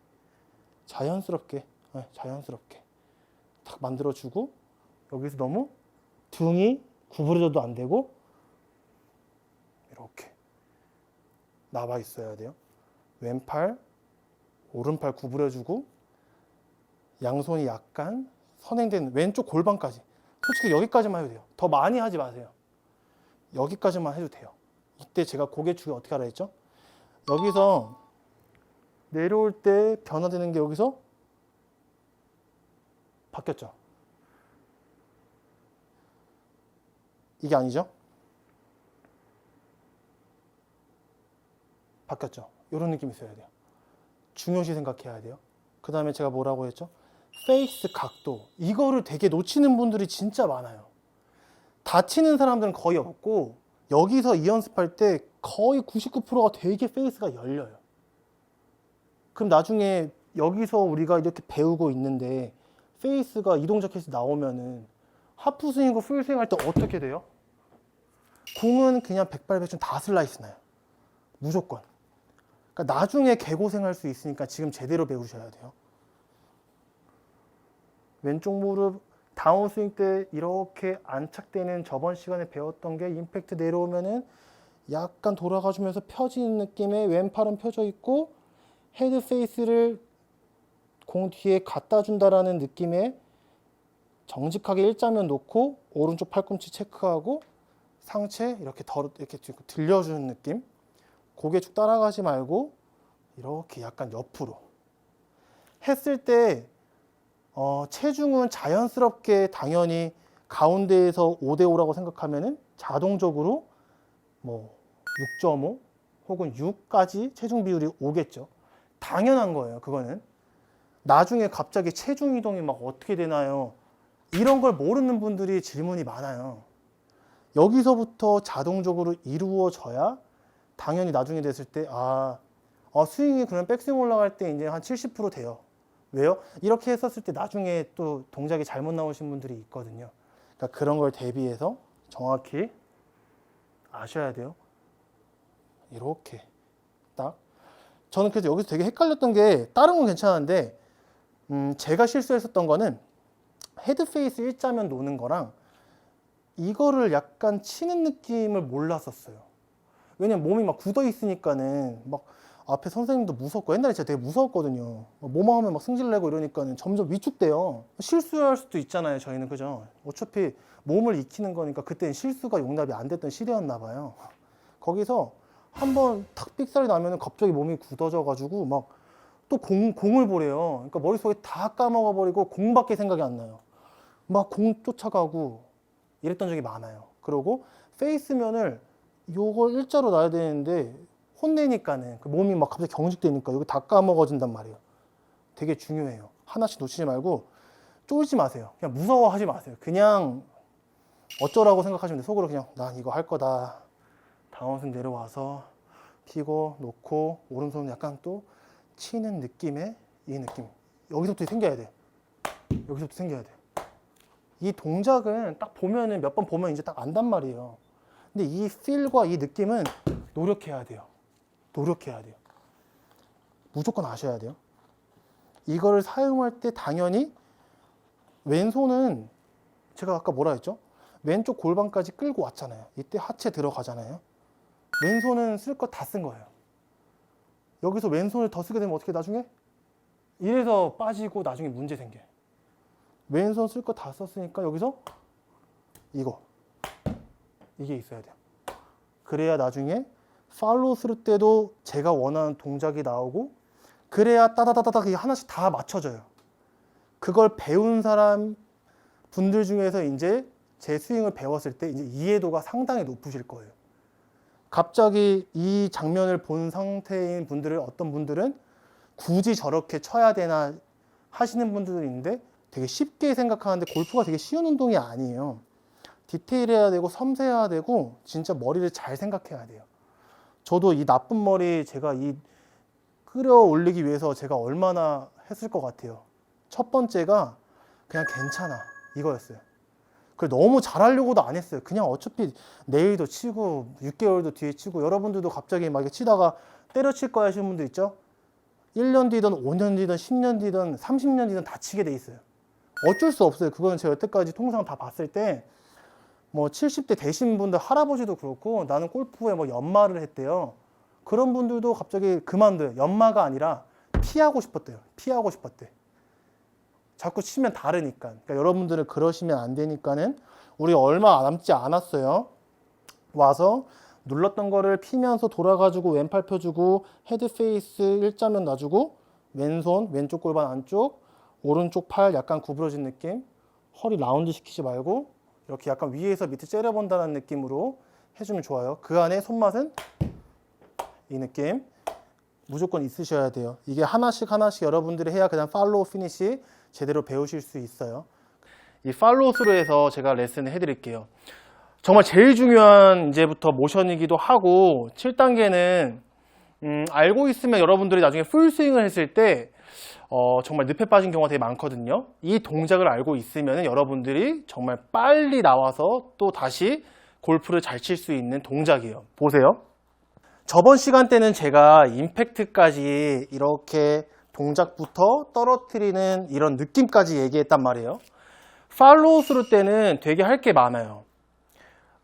딱 만들어주고 여기서 너무 등이 구부러져도 안 되고 이렇게 나와 있어야 돼요. 왼팔, 오른팔 구부려주고 양손이 약간 선행된 왼쪽 골반까지. 솔직히 여기까지만 해도 돼요. 더 많이 하지 마세요. 여기까지만 해도 돼요. 이때 제가 고개축이 어떻게 하라 했죠? 여기서 내려올 때 변화되는 게 여기서 바뀌었죠. 이게 아니죠? 바뀌었죠. 이런 느낌이 있어야 돼요. 중요시 생각해야 돼요. 그 다음에 제가 뭐라고 했죠? 페이스 각도. 이거를 되게 놓치는 분들이 진짜 많아요. 다치는 사람들은 거의 없고 여기서 이 연습할 때 거의 99%가 되게 페이스가 열려요. 그럼 나중에 여기서 우리가 이렇게 배우고 있는데 페이스가 이동작 캐시 나오면은 하프 스윙과 풀 스윙 할 때 어떻게 돼요? 공은 그냥 백발백중 다 슬라이스 나요. 무조건. 그러니까 나중에 개고생할 수 있으니까 지금 제대로 배우셔야 돼요. 왼쪽 무릎 다운스윙 때 이렇게 안착되는 저번 시간에 배웠던 게 임팩트 내려오면은 약간 돌아가주면서 펴지는 느낌의 왼팔은 펴져 있고 헤드 페이스를 공 뒤에 갖다 준다라는 느낌의 정직하게 일자면 놓고 오른쪽 팔꿈치 체크하고 상체 이렇게 들려주는 느낌. 고개 쭉 따라가지 말고 이렇게 약간 옆으로 했을 때 체중은 자연스럽게 당연히 가운데에서 5대5라고 생각하면은 자동적으로 뭐 6.5 혹은 6까지 체중 비율이 오겠죠. 당연한 거예요. 그거는. 나중에 갑자기 체중 이동이 막 어떻게 되나요? 이런 걸 모르는 분들이 질문이 많아요. 여기서부터 자동적으로 이루어져야 당연히 나중에 됐을 때 스윙이 그러면 백스윙 올라갈 때 이제 한 70% 돼요. 왜요? 이렇게 했었을 때 나중에 또 동작이 잘못 나오신 분들이 있거든요. 그러니까 그런 걸 대비해서 정확히 아셔야 돼요. 이렇게 딱. 저는 그래서 여기서 되게 헷갈렸던 게 다른 건 괜찮은데 제가 실수했었던 거는 헤드 페이스 일자면 노는 거랑 이거를 약간 치는 느낌을 몰랐었어요. 왜냐면 몸이 막 굳어 있으니까는 막 앞에 선생님도 무섭고 옛날에 제가 되게 무서웠거든요. 뭐만 하면 막 승질내고 이러니까는 점점 위축돼요. 실수할 수도 있잖아요, 저희는. 그죠? 어차피 몸을 익히는 거니까 그때는 실수가 용납이 안 됐던 시대였나 봐요. 거기서 한번 탁 삑살이 나면은 갑자기 몸이 굳어져 가지고 막 또 공을 보래요. 그러니까 머릿속에 다 까먹어 버리고 공밖에 생각이 안 나요. 막 공 쫓아가고 이랬던 적이 많아요. 그러고 페이스면을 요걸 일자로 놔야 되는데 혼내니까는 그 몸이 막 갑자기 경직되니까 여기 다 까먹어진단 말이에요. 되게 중요해요. 하나씩 놓치지 말고 쫄지 마세요. 그냥 무서워하지 마세요. 그냥 어쩌라고 생각하시면 돼요. 속으로 그냥 난 이거 할 거다. 다운스윙 내려와서 피고 놓고 오른손 약간 또 치는 느낌의 이 느낌. 여기서부터 생겨야 돼. 여기서부터 생겨야 돼. 이 동작은 딱 보면은 몇 번 보면 이제 딱 안단 말이에요. 근데 이 필과 이 느낌은 노력해야 돼요. 노력해야 돼요. 무조건 아셔야 돼요. 이거를 사용할 때 당연히 왼손은 제가 아까 뭐라 했죠? 왼쪽 골반까지 끌고 왔잖아요. 이때 하체 들어가잖아요. 왼손은 쓸 거 다 쓴 거예요. 여기서 왼손을 더 쓰게 되면 어떻게 나중에? 이래서 빠지고 나중에 문제 생겨요. 왼손 쓸 거 다 썼으니까 여기서 이게 있어야 돼요. 그래야 나중에 팔로우 스루 때도 제가 원하는 동작이 나오고 그래야 따다다다닥 하나씩 다 맞춰져요. 그걸 배운 사람 분들 중에서 이제 제 스윙을 배웠을 때 이제 이해도가 상당히 높으실 거예요. 갑자기 이 장면을 본 상태인 분들을 어떤 분들은 굳이 저렇게 쳐야 되나 하시는 분들도 있는데 되게 쉽게 생각하는데 골프가 되게 쉬운 운동이 아니에요. 디테일해야 되고 섬세해야 되고 진짜 머리를 잘 생각해야 돼요. 저도 이 나쁜 머리 제가 이 끌어올리기 위해서 제가 얼마나 했을 것 같아요. 첫 번째가 그냥 괜찮아 이거였어요. 그래서 너무 잘하려고도 안 했어요. 그냥 어차피 내일도 치고 6개월도 뒤에 치고 여러분들도 갑자기 막 치다가 때려칠 거야 하시는 분들 있죠? 1년 뒤든 5년 뒤든 10년 뒤든 30년 뒤든 다 치게 돼 있어요. 어쩔 수 없어요. 그거는 제가 여태까지 통상 다 봤을 때 뭐 70대 되신 분들 할아버지도 그렇고 나는 골프에 뭐 연마를 했대요. 그런 분들도 갑자기 그만둬요. 연마가 아니라 피하고 싶었대요. 피하고 싶었대. 자꾸 치면 다르니까. 그러니까 여러분들은 그러시면 안 되니까는 우리 얼마 남지 않았어요. 와서 눌렀던 거를 피면서 돌아가지고 왼팔 펴주고 헤드 페이스 일자면 놔주고 왼손 왼쪽 골반 안쪽 오른쪽 팔 약간 구부러진 느낌 허리 라운드 시키지 말고 이렇게 약간 위에서 밑에 째려본다는 느낌으로 해주면 좋아요. 그 안에 손맛은 이 느낌 무조건 있으셔야 돼요. 이게 하나씩 여러분들이 해야 그냥 팔로우 피니시 제대로 배우실 수 있어요. 이 팔로우 스루에서 제가 레슨을 해드릴게요. 정말 제일 중요한 이제부터 모션이기도 하고 7단계는 알고 있으면 여러분들이 나중에 풀스윙을 했을 때 정말 늪에 빠진 경우가 되게 많거든요. 이 동작을 알고 있으면 여러분들이 정말 빨리 나와서 또 다시 골프를 잘 칠 수 있는 동작이에요. 보세요. 저번 시간 때는 제가 임팩트까지 이렇게 동작부터 떨어뜨리는 이런 느낌까지 얘기했단 말이에요. 팔로우 스루 때는 되게 할 게 많아요.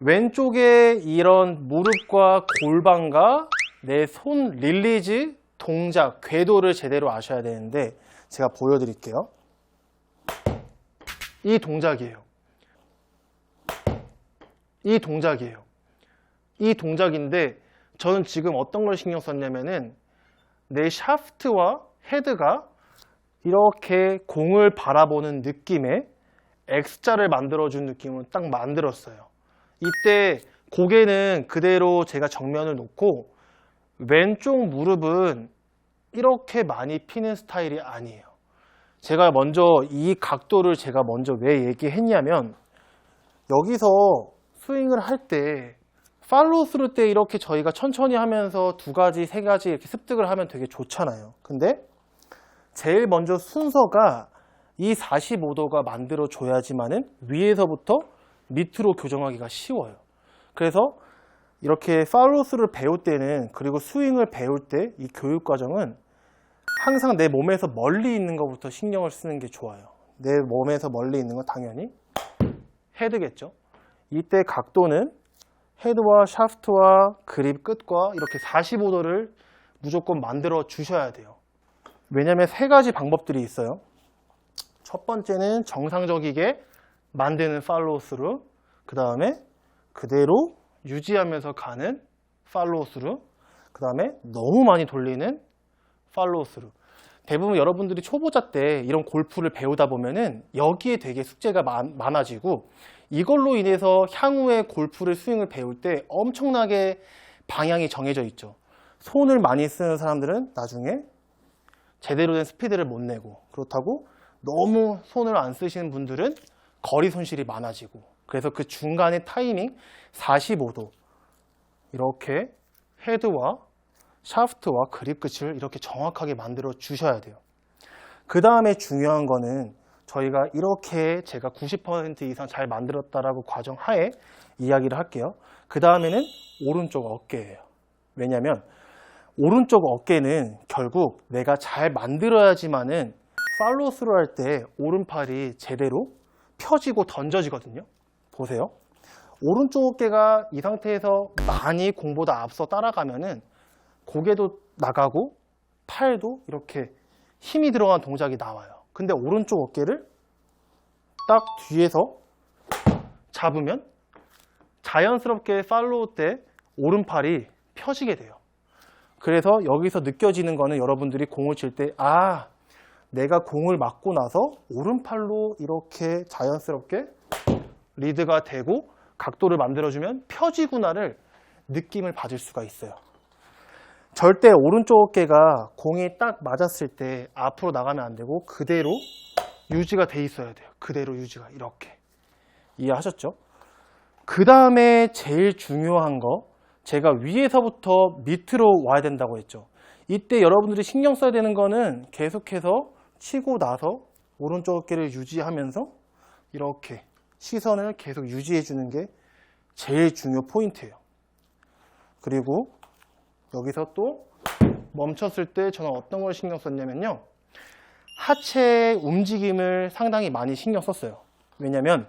왼쪽에 이런 무릎과 골반과 내 손 릴리즈 동작, 궤도를 제대로 아셔야 되는데 제가 보여드릴게요. 이 동작이에요. 이 동작이에요. 이 동작인데 저는 지금 어떤 걸 신경 썼냐면은 내 샤프트와 헤드가 이렇게 공을 바라보는 느낌의 X자를 만들어준 느낌을 딱 만들었어요. 이때 고개는 그대로 제가 정면을 놓고 왼쪽 무릎은 이렇게 많이 피는 스타일이 아니에요. 제가 먼저 이 각도를 제가 먼저 왜 얘기했냐면 여기서 스윙을 할 때 팔로우 스루 때 이렇게 저희가 천천히 하면서 2가지, 3가지 이렇게 습득을 하면 되게 좋잖아요. 근데 제일 먼저 순서가 이 45도가 만들어줘야지만은 위에서부터 밑으로 교정하기가 쉬워요. 그래서 이렇게 팔로우 스루를 배울 때는, 그리고 스윙을 배울 때 이 교육 과정은 항상 내 몸에서 멀리 있는 것부터 신경을 쓰는 게 좋아요. 내 몸에서 멀리 있는 건 당연히 헤드겠죠. 이때 각도는 헤드와 샤프트와 그립 끝과 이렇게 45도를 무조건 만들어 주셔야 돼요. 왜냐면 3가지 방법들이 있어요. 첫 번째는 정상적이게 만드는 팔로우 스루, 그 다음에 그대로 유지하면서 가는 팔로우 스루, 그 다음에 너무 많이 돌리는 팔로우 스루. 대부분 여러분들이 초보자 때 이런 골프를 배우다 보면은 여기에 되게 숙제가 많아지고, 이걸로 인해서 향후에 골프를 스윙을 배울 때 엄청나게 방향이 정해져 있죠. 손을 많이 쓰는 사람들은 나중에 제대로 된 스피드를 못 내고, 그렇다고 너무 손을 안 쓰시는 분들은 거리 손실이 많아지고, 그래서 그 중간의 타이밍 45도 이렇게 헤드와 샤프트와 그립 끝을 이렇게 정확하게 만들어 주셔야 돼요. 그 다음에 중요한 거는 저희가 이렇게 제가 90% 이상 잘 만들었다라고 과정하에 이야기를 할게요. 그 다음에는 오른쪽 어깨예요. 왜냐면 오른쪽 어깨는 결국 내가 잘 만들어야지만은 팔로우 스루 할 때 오른팔이 제대로 펴지고 던져지거든요. 보세요. 오른쪽 어깨가 이 상태에서 많이 공보다 앞서 따라가면은 고개도 나가고 팔도 이렇게 힘이 들어간 동작이 나와요. 근데 오른쪽 어깨를 딱 뒤에서 잡으면 자연스럽게 팔로우 때 오른팔이 펴지게 돼요. 그래서 여기서 느껴지는 거는 여러분들이 공을 칠 때, 내가 공을 맞고 나서 오른팔로 이렇게 자연스럽게 리드가 되고 각도를 만들어주면 펴지구나를 느낌을 받을 수가 있어요. 절대 오른쪽 어깨가 공이 딱 맞았을 때 앞으로 나가면 안 되고 그대로 유지가 돼 있어야 돼요. 그대로 유지가 이렇게. 이해하셨죠? 그 다음에 제일 중요한 거, 제가 위에서부터 밑으로 와야 된다고 했죠. 이때 여러분들이 신경 써야 되는 거는 계속해서 치고 나서 오른쪽 어깨를 유지하면서 이렇게 시선을 계속 유지해 주는 게 제일 중요 포인트예요. 그리고 여기서 또 멈췄을 때 저는 어떤 걸 신경 썼냐면요, 하체의 움직임을 상당히 많이 신경 썼어요. 왜냐면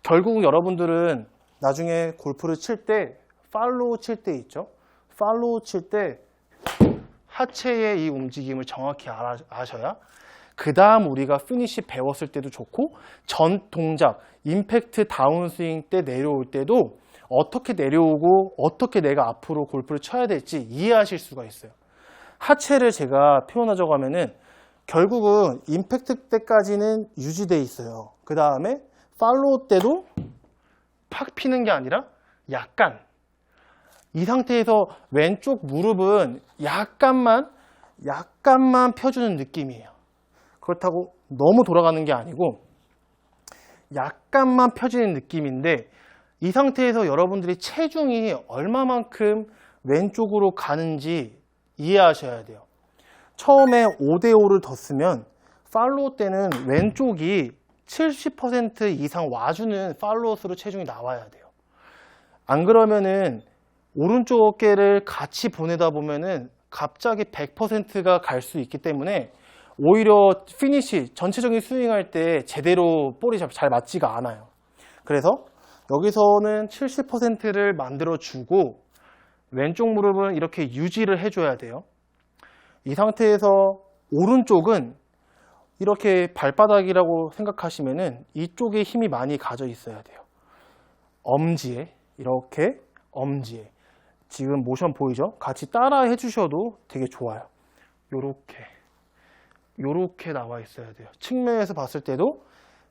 결국 여러분들은 나중에 골프를 칠 때 팔로우 칠 때 있죠. 팔로우 칠 때 하체의 이 움직임을 정확히 아셔야 그 다음 우리가 피니시 배웠을 때도 좋고, 전 동작, 임팩트 다운스윙 때 내려올 때도 어떻게 내려오고 어떻게 내가 앞으로 골프를 쳐야 될지 이해하실 수가 있어요. 하체를 제가 표현하자고 하면은 결국은 임팩트 때까지는 유지되어 있어요. 그 다음에 팔로우 때도 팍 피는 게 아니라 약간, 이 상태에서 왼쪽 무릎은 약간만 펴주는 느낌이에요. 그렇다고 너무 돌아가는 게 아니고 약간만 펴지는 느낌인데, 이 상태에서 여러분들이 체중이 얼마만큼 왼쪽으로 가는지 이해하셔야 돼요. 처음에 5대5를 뒀으면 팔로우 때는 왼쪽이 70% 이상 와주는 팔로우스로 체중이 나와야 돼요. 안 그러면은 오른쪽 어깨를 같이 보내다 보면은 갑자기 100%가 갈 수 있기 때문에 오히려 피니시, 전체적인 스윙할 때 제대로 볼이 잘 맞지가 않아요. 그래서 여기서는 70%를 만들어주고 왼쪽 무릎은 이렇게 유지를 해줘야 돼요. 이 상태에서 오른쪽은 이렇게 발바닥이라고 생각하시면은 이쪽에 힘이 많이 가져 있어야 돼요. 엄지에, 이렇게 엄지에. 지금 모션 보이죠? 같이 따라 해주셔도 되게 좋아요. 요렇게 나와 있어야 돼요. 측면에서 봤을 때도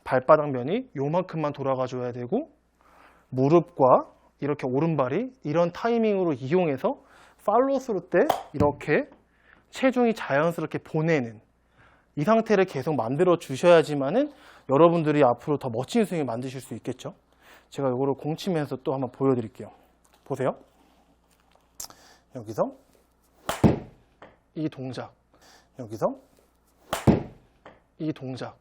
발바닥 면이 요만큼만 돌아가 줘야 되고, 무릎과 이렇게 오른발이 이런 타이밍으로 이용해서 팔로우 스루 때 이렇게 체중이 자연스럽게 보내는, 이 상태를 계속 만들어 주셔야지만은 여러분들이 앞으로 더 멋진 스윙을 만드실 수 있겠죠. 제가 이거를 공 치면서 또 한번 보여드릴게요. 보세요. 여기서 이 동작, 여기서 이 동작,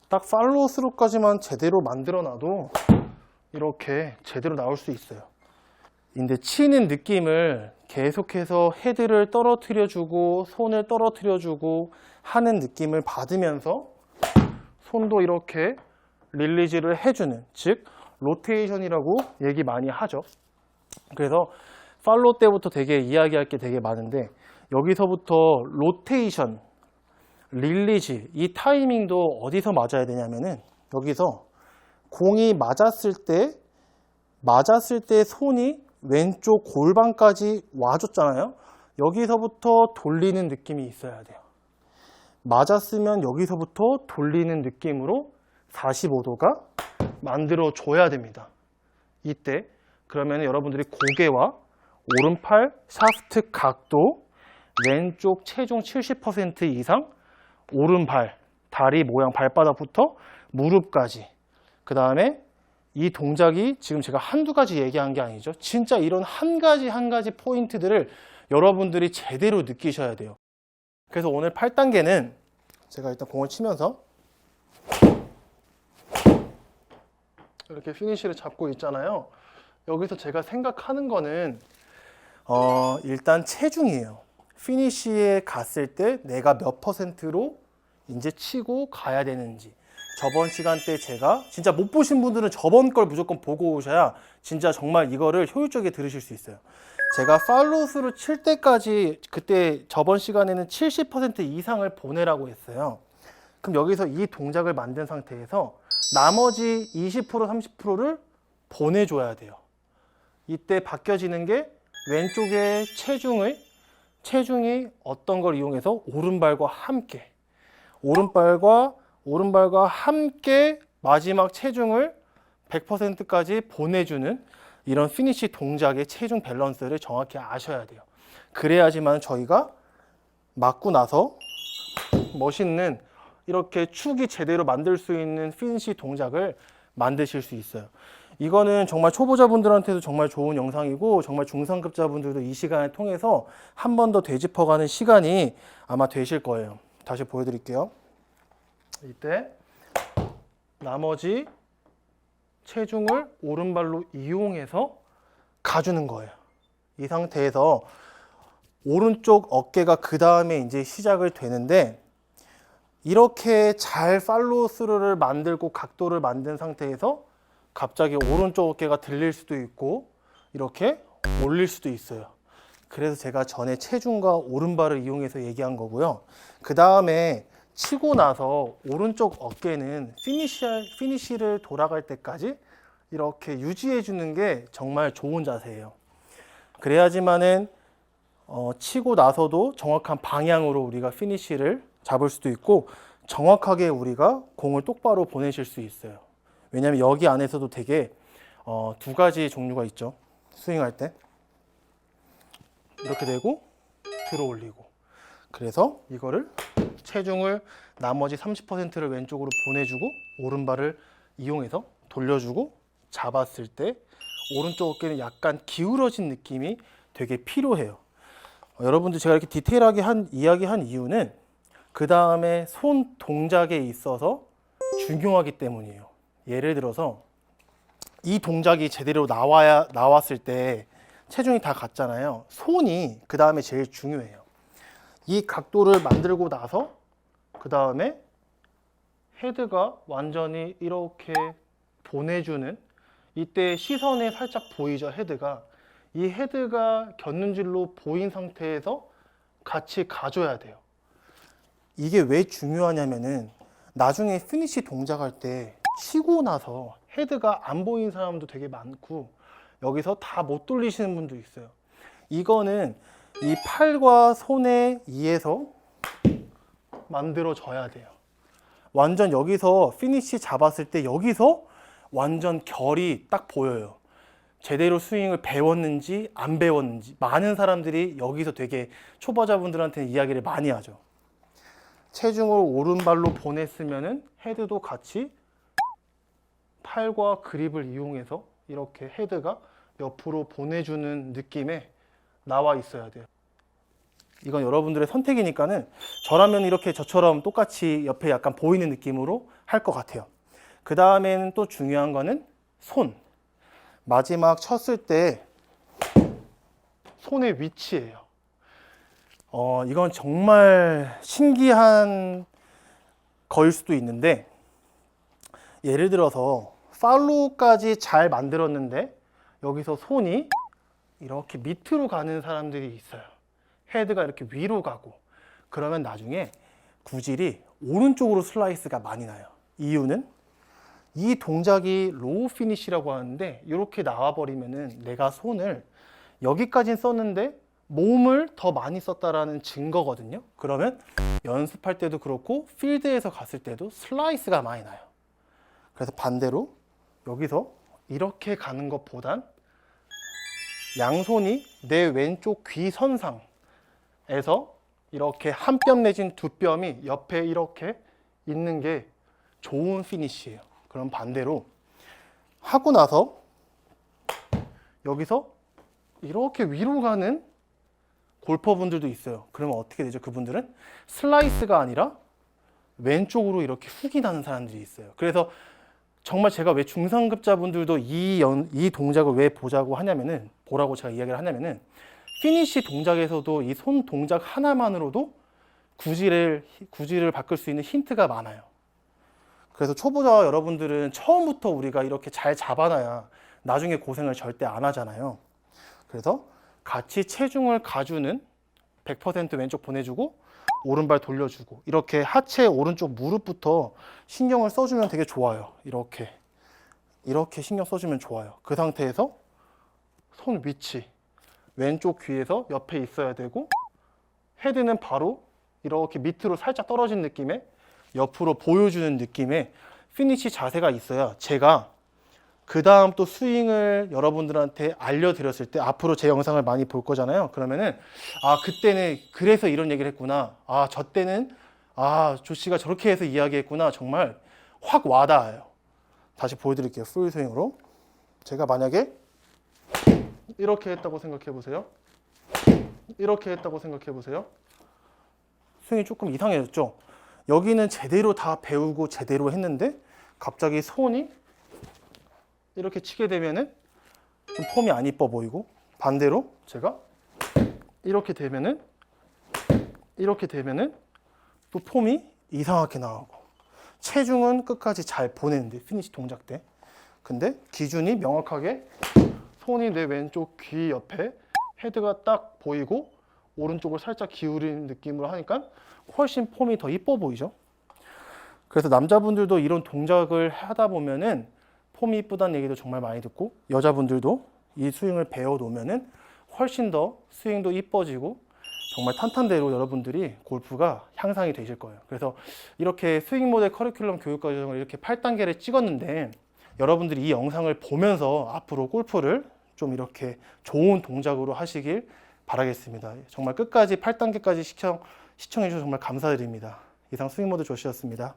딱 팔로우 스루까지만 제대로 만들어 놔도 이렇게 제대로 나올 수 있어요. 근데 치는 느낌을 계속해서 헤드를 떨어뜨려 주고 손을 떨어뜨려 주고 하는 느낌을 받으면서 손도 이렇게 릴리즈를 해주는, 즉 로테이션이라고 얘기 많이 하죠. 그래서 팔로우 때부터 되게 이야기할 게 되게 많은데, 여기서부터 로테이션, 릴리즈, 이 타이밍도 어디서 맞아야 되냐면은, 여기서 공이 맞았을 때 손이 왼쪽 골반까지 와줬잖아요. 여기서부터 돌리는 느낌이 있어야 돼요. 맞았으면 여기서부터 돌리는 느낌으로 45도가 만들어줘야 됩니다. 이때 그러면 여러분들이 고개와 오른팔 샤프트 각도, 왼쪽 체중 70% 이상, 오른발, 다리 모양 발바닥부터 무릎까지, 그 다음에 이 동작이 지금 제가 한두 가지 얘기한 게 아니죠. 진짜 이런 한 가지 포인트들을 여러분들이 제대로 느끼셔야 돼요. 그래서 오늘 8단계는 제가 일단 공을 치면서 이렇게 피니쉬를 잡고 있잖아요. 여기서 제가 생각하는 거는 일단 체중이에요. 피니쉬에 갔을 때 내가 몇 %로 이제 치고 가야 되는지. 저번 시간 때 제가 진짜 못 보신 분들은 저번 걸 무조건 보고 오셔야 진짜 정말 이거를 효율적이게 들으실 수 있어요. 제가 팔로우스루 칠 때까지, 그때 저번 시간에는 70% 이상을 보내라고 했어요. 그럼 여기서 이 동작을 만든 상태에서 나머지 20% 30%를 보내줘야 돼요. 이때 바뀌어지는 게 왼쪽의 체중이 어떤 걸 이용해서 오른발과 함께 마지막 체중을 100%까지 보내주는 이런 피니쉬 동작의 체중 밸런스를 정확히 아셔야 돼요. 그래야지만 저희가 맞고 나서 멋있는 이렇게 축이 제대로 만들 수 있는 피니쉬 동작을 만드실 수 있어요. 이거는 정말 초보자분들한테도 정말 좋은 영상이고, 정말 중상급자분들도 이 시간을 통해서 한 번 더 되짚어가는 시간이 아마 되실 거예요. 다시 보여드릴게요. 이때 나머지 체중을 오른발로 이용해서 가주는 거예요. 이 상태에서 오른쪽 어깨가 그 다음에 이제 시작을 되는데, 이렇게 잘 팔로우 스루를 만들고 각도를 만든 상태에서 갑자기 오른쪽 어깨가 들릴 수도 있고 이렇게 올릴 수도 있어요. 그래서 제가 전에 체중과 오른발을 이용해서 얘기한 거고요. 그 다음에 치고 나서 오른쪽 어깨는 피니쉬를 돌아갈 때까지 이렇게 유지해 주는 게 정말 좋은 자세예요. 그래야지만은 치고 나서도 정확한 방향으로 우리가 피니쉬를 잡을 수도 있고, 정확하게 우리가 공을 똑바로 보내실 수 있어요. 왜냐하면 여기 안에서도 되게 두 가지 종류가 있죠. 스윙할 때 이렇게 되고 들어 올리고. 그래서 이거를 체중을 나머지 30%를 왼쪽으로 보내주고 오른발을 이용해서 돌려주고 잡았을 때 오른쪽 어깨는 약간 기울어진 느낌이 되게 필요해요. 여러분들 제가 이렇게 디테일하게 이야기한 이유는 그 다음에 손 동작에 있어서 중요하기 때문이에요. 예를 들어서 이 동작이 제대로 나왔을 때 체중이 다 갔잖아요. 손이 그 다음에 제일 중요해요. 이 각도를 만들고 나서 그 다음에 헤드가 완전히 이렇게 보내주는, 이때 시선에 살짝 보이죠, 헤드가. 이 헤드가 곁눈질로 보인 상태에서 같이 가줘야 돼요. 이게 왜 중요하냐면은 나중에 피니쉬 동작할 때 치고 나서 헤드가 안 보이는 사람도 되게 많고, 여기서 다 못 돌리시는 분도 있어요. 이거는 이 팔과 손에 의해서 만들어져야 돼요. 완전 여기서 피니쉬 잡았을 때 여기서 완전 결이 딱 보여요. 제대로 스윙을 배웠는지 안 배웠는지. 많은 사람들이 여기서 되게 초보자분들한테 이야기를 많이 하죠. 체중을 오른발로 보냈으면은 헤드도 같이 팔과 그립을 이용해서 이렇게 헤드가 옆으로 보내주는 느낌에 나와 있어야 돼요. 이건 여러분들의 선택이니까는 저라면 이렇게 저처럼 똑같이 옆에 약간 보이는 느낌으로 할 것 같아요. 그 다음에는 또 중요한 거는 손. 마지막 쳤을 때 손의 위치예요. 이건 정말 신기한 거일 수도 있는데, 예를 들어서 팔로우까지 잘 만들었는데 여기서 손이 이렇게 밑으로 가는 사람들이 있어요. 헤드가 이렇게 위로 가고, 그러면 나중에 구질이 오른쪽으로 슬라이스가 많이 나요. 이유는 이 동작이 로우 피니시라고 하는데, 이렇게 나와버리면은 내가 손을 여기까지 썼는데 몸을 더 많이 썼다라는 증거거든요. 그러면 연습할 때도 그렇고 필드에서 갔을 때도 슬라이스가 많이 나요. 그래서 반대로 여기서 이렇게 가는 것보단 양손이 내 왼쪽 귀 선상에서 이렇게 한 뼘 내진 두 뼘이 옆에 이렇게 있는 게 좋은 피니시예요. 그럼 반대로 하고 나서 여기서 이렇게 위로 가는 골퍼분들도 있어요. 그러면 어떻게 되죠? 그분들은 슬라이스가 아니라 왼쪽으로 이렇게 훅이 나는 사람들이 있어요. 그래서 정말 제가 왜 중상급자분들도 이 동작을 왜 보라고 제가 이야기를 하냐면은, 피니시 동작에서도 이 손 동작 하나만으로도 구질을 바꿀 수 있는 힌트가 많아요. 그래서 초보자 여러분들은 처음부터 우리가 이렇게 잘 잡아놔야 나중에 고생을 절대 안 하잖아요. 그래서 같이 체중을 가주는 100% 왼쪽 보내주고 오른발 돌려주고, 이렇게 하체 오른쪽 무릎부터 신경을 써주면 되게 좋아요. 이렇게 신경 써주면 좋아요. 그 상태에서 손 위치 왼쪽 귀에서 옆에 있어야 되고, 헤드는 바로 이렇게 밑으로 살짝 떨어진 느낌의 옆으로 보여주는 느낌의 피니시 자세가 있어야 제가 그 다음 또 스윙을 여러분들한테 알려드렸을 때, 앞으로 제 영상을 많이 볼 거잖아요. 그러면은 그때는 그래서 이런 얘기를 했구나, 저 때는 조씨가 저렇게 해서 이야기했구나, 정말 확 와닿아요. 다시 보여드릴게요. 풀 스윙으로. 제가 만약에 이렇게 했다고 생각해 보세요. 이렇게 했다고 생각해 보세요. 스윙이 조금 이상해졌죠. 여기는 제대로 다 배우고 제대로 했는데 갑자기 손이 이렇게 치게 되면은 좀 폼이 안 이뻐 보이고, 반대로 제가 이렇게 되면은 또 폼이 이상하게 나오고, 체중은 끝까지 잘 보내는데 피니시 동작 때, 근데 기준이 명확하게 손이 내 왼쪽 귀 옆에 헤드가 딱 보이고 오른쪽을 살짝 기울이는 느낌으로 하니까 훨씬 폼이 더 이뻐 보이죠. 그래서 남자분들도 이런 동작을 하다 보면은 폼이 이쁘다는 얘기도 정말 많이 듣고, 여자분들도 이 스윙을 배워 놓으면은 훨씬 더 스윙도 이뻐지고 정말 탄탄대로 여러분들이 골프가 향상이 되실 거예요. 그래서 이렇게 스윙 모델 커리큘럼 교육 과정을 이렇게 8단계를 찍었는데, 여러분들이 이 영상을 보면서 앞으로 골프를 좀 이렇게 좋은 동작으로 하시길 바라겠습니다. 정말 끝까지 8단계까지 시청해 주셔서 정말 감사드립니다. 이상 스윙 모델 조시였습니다.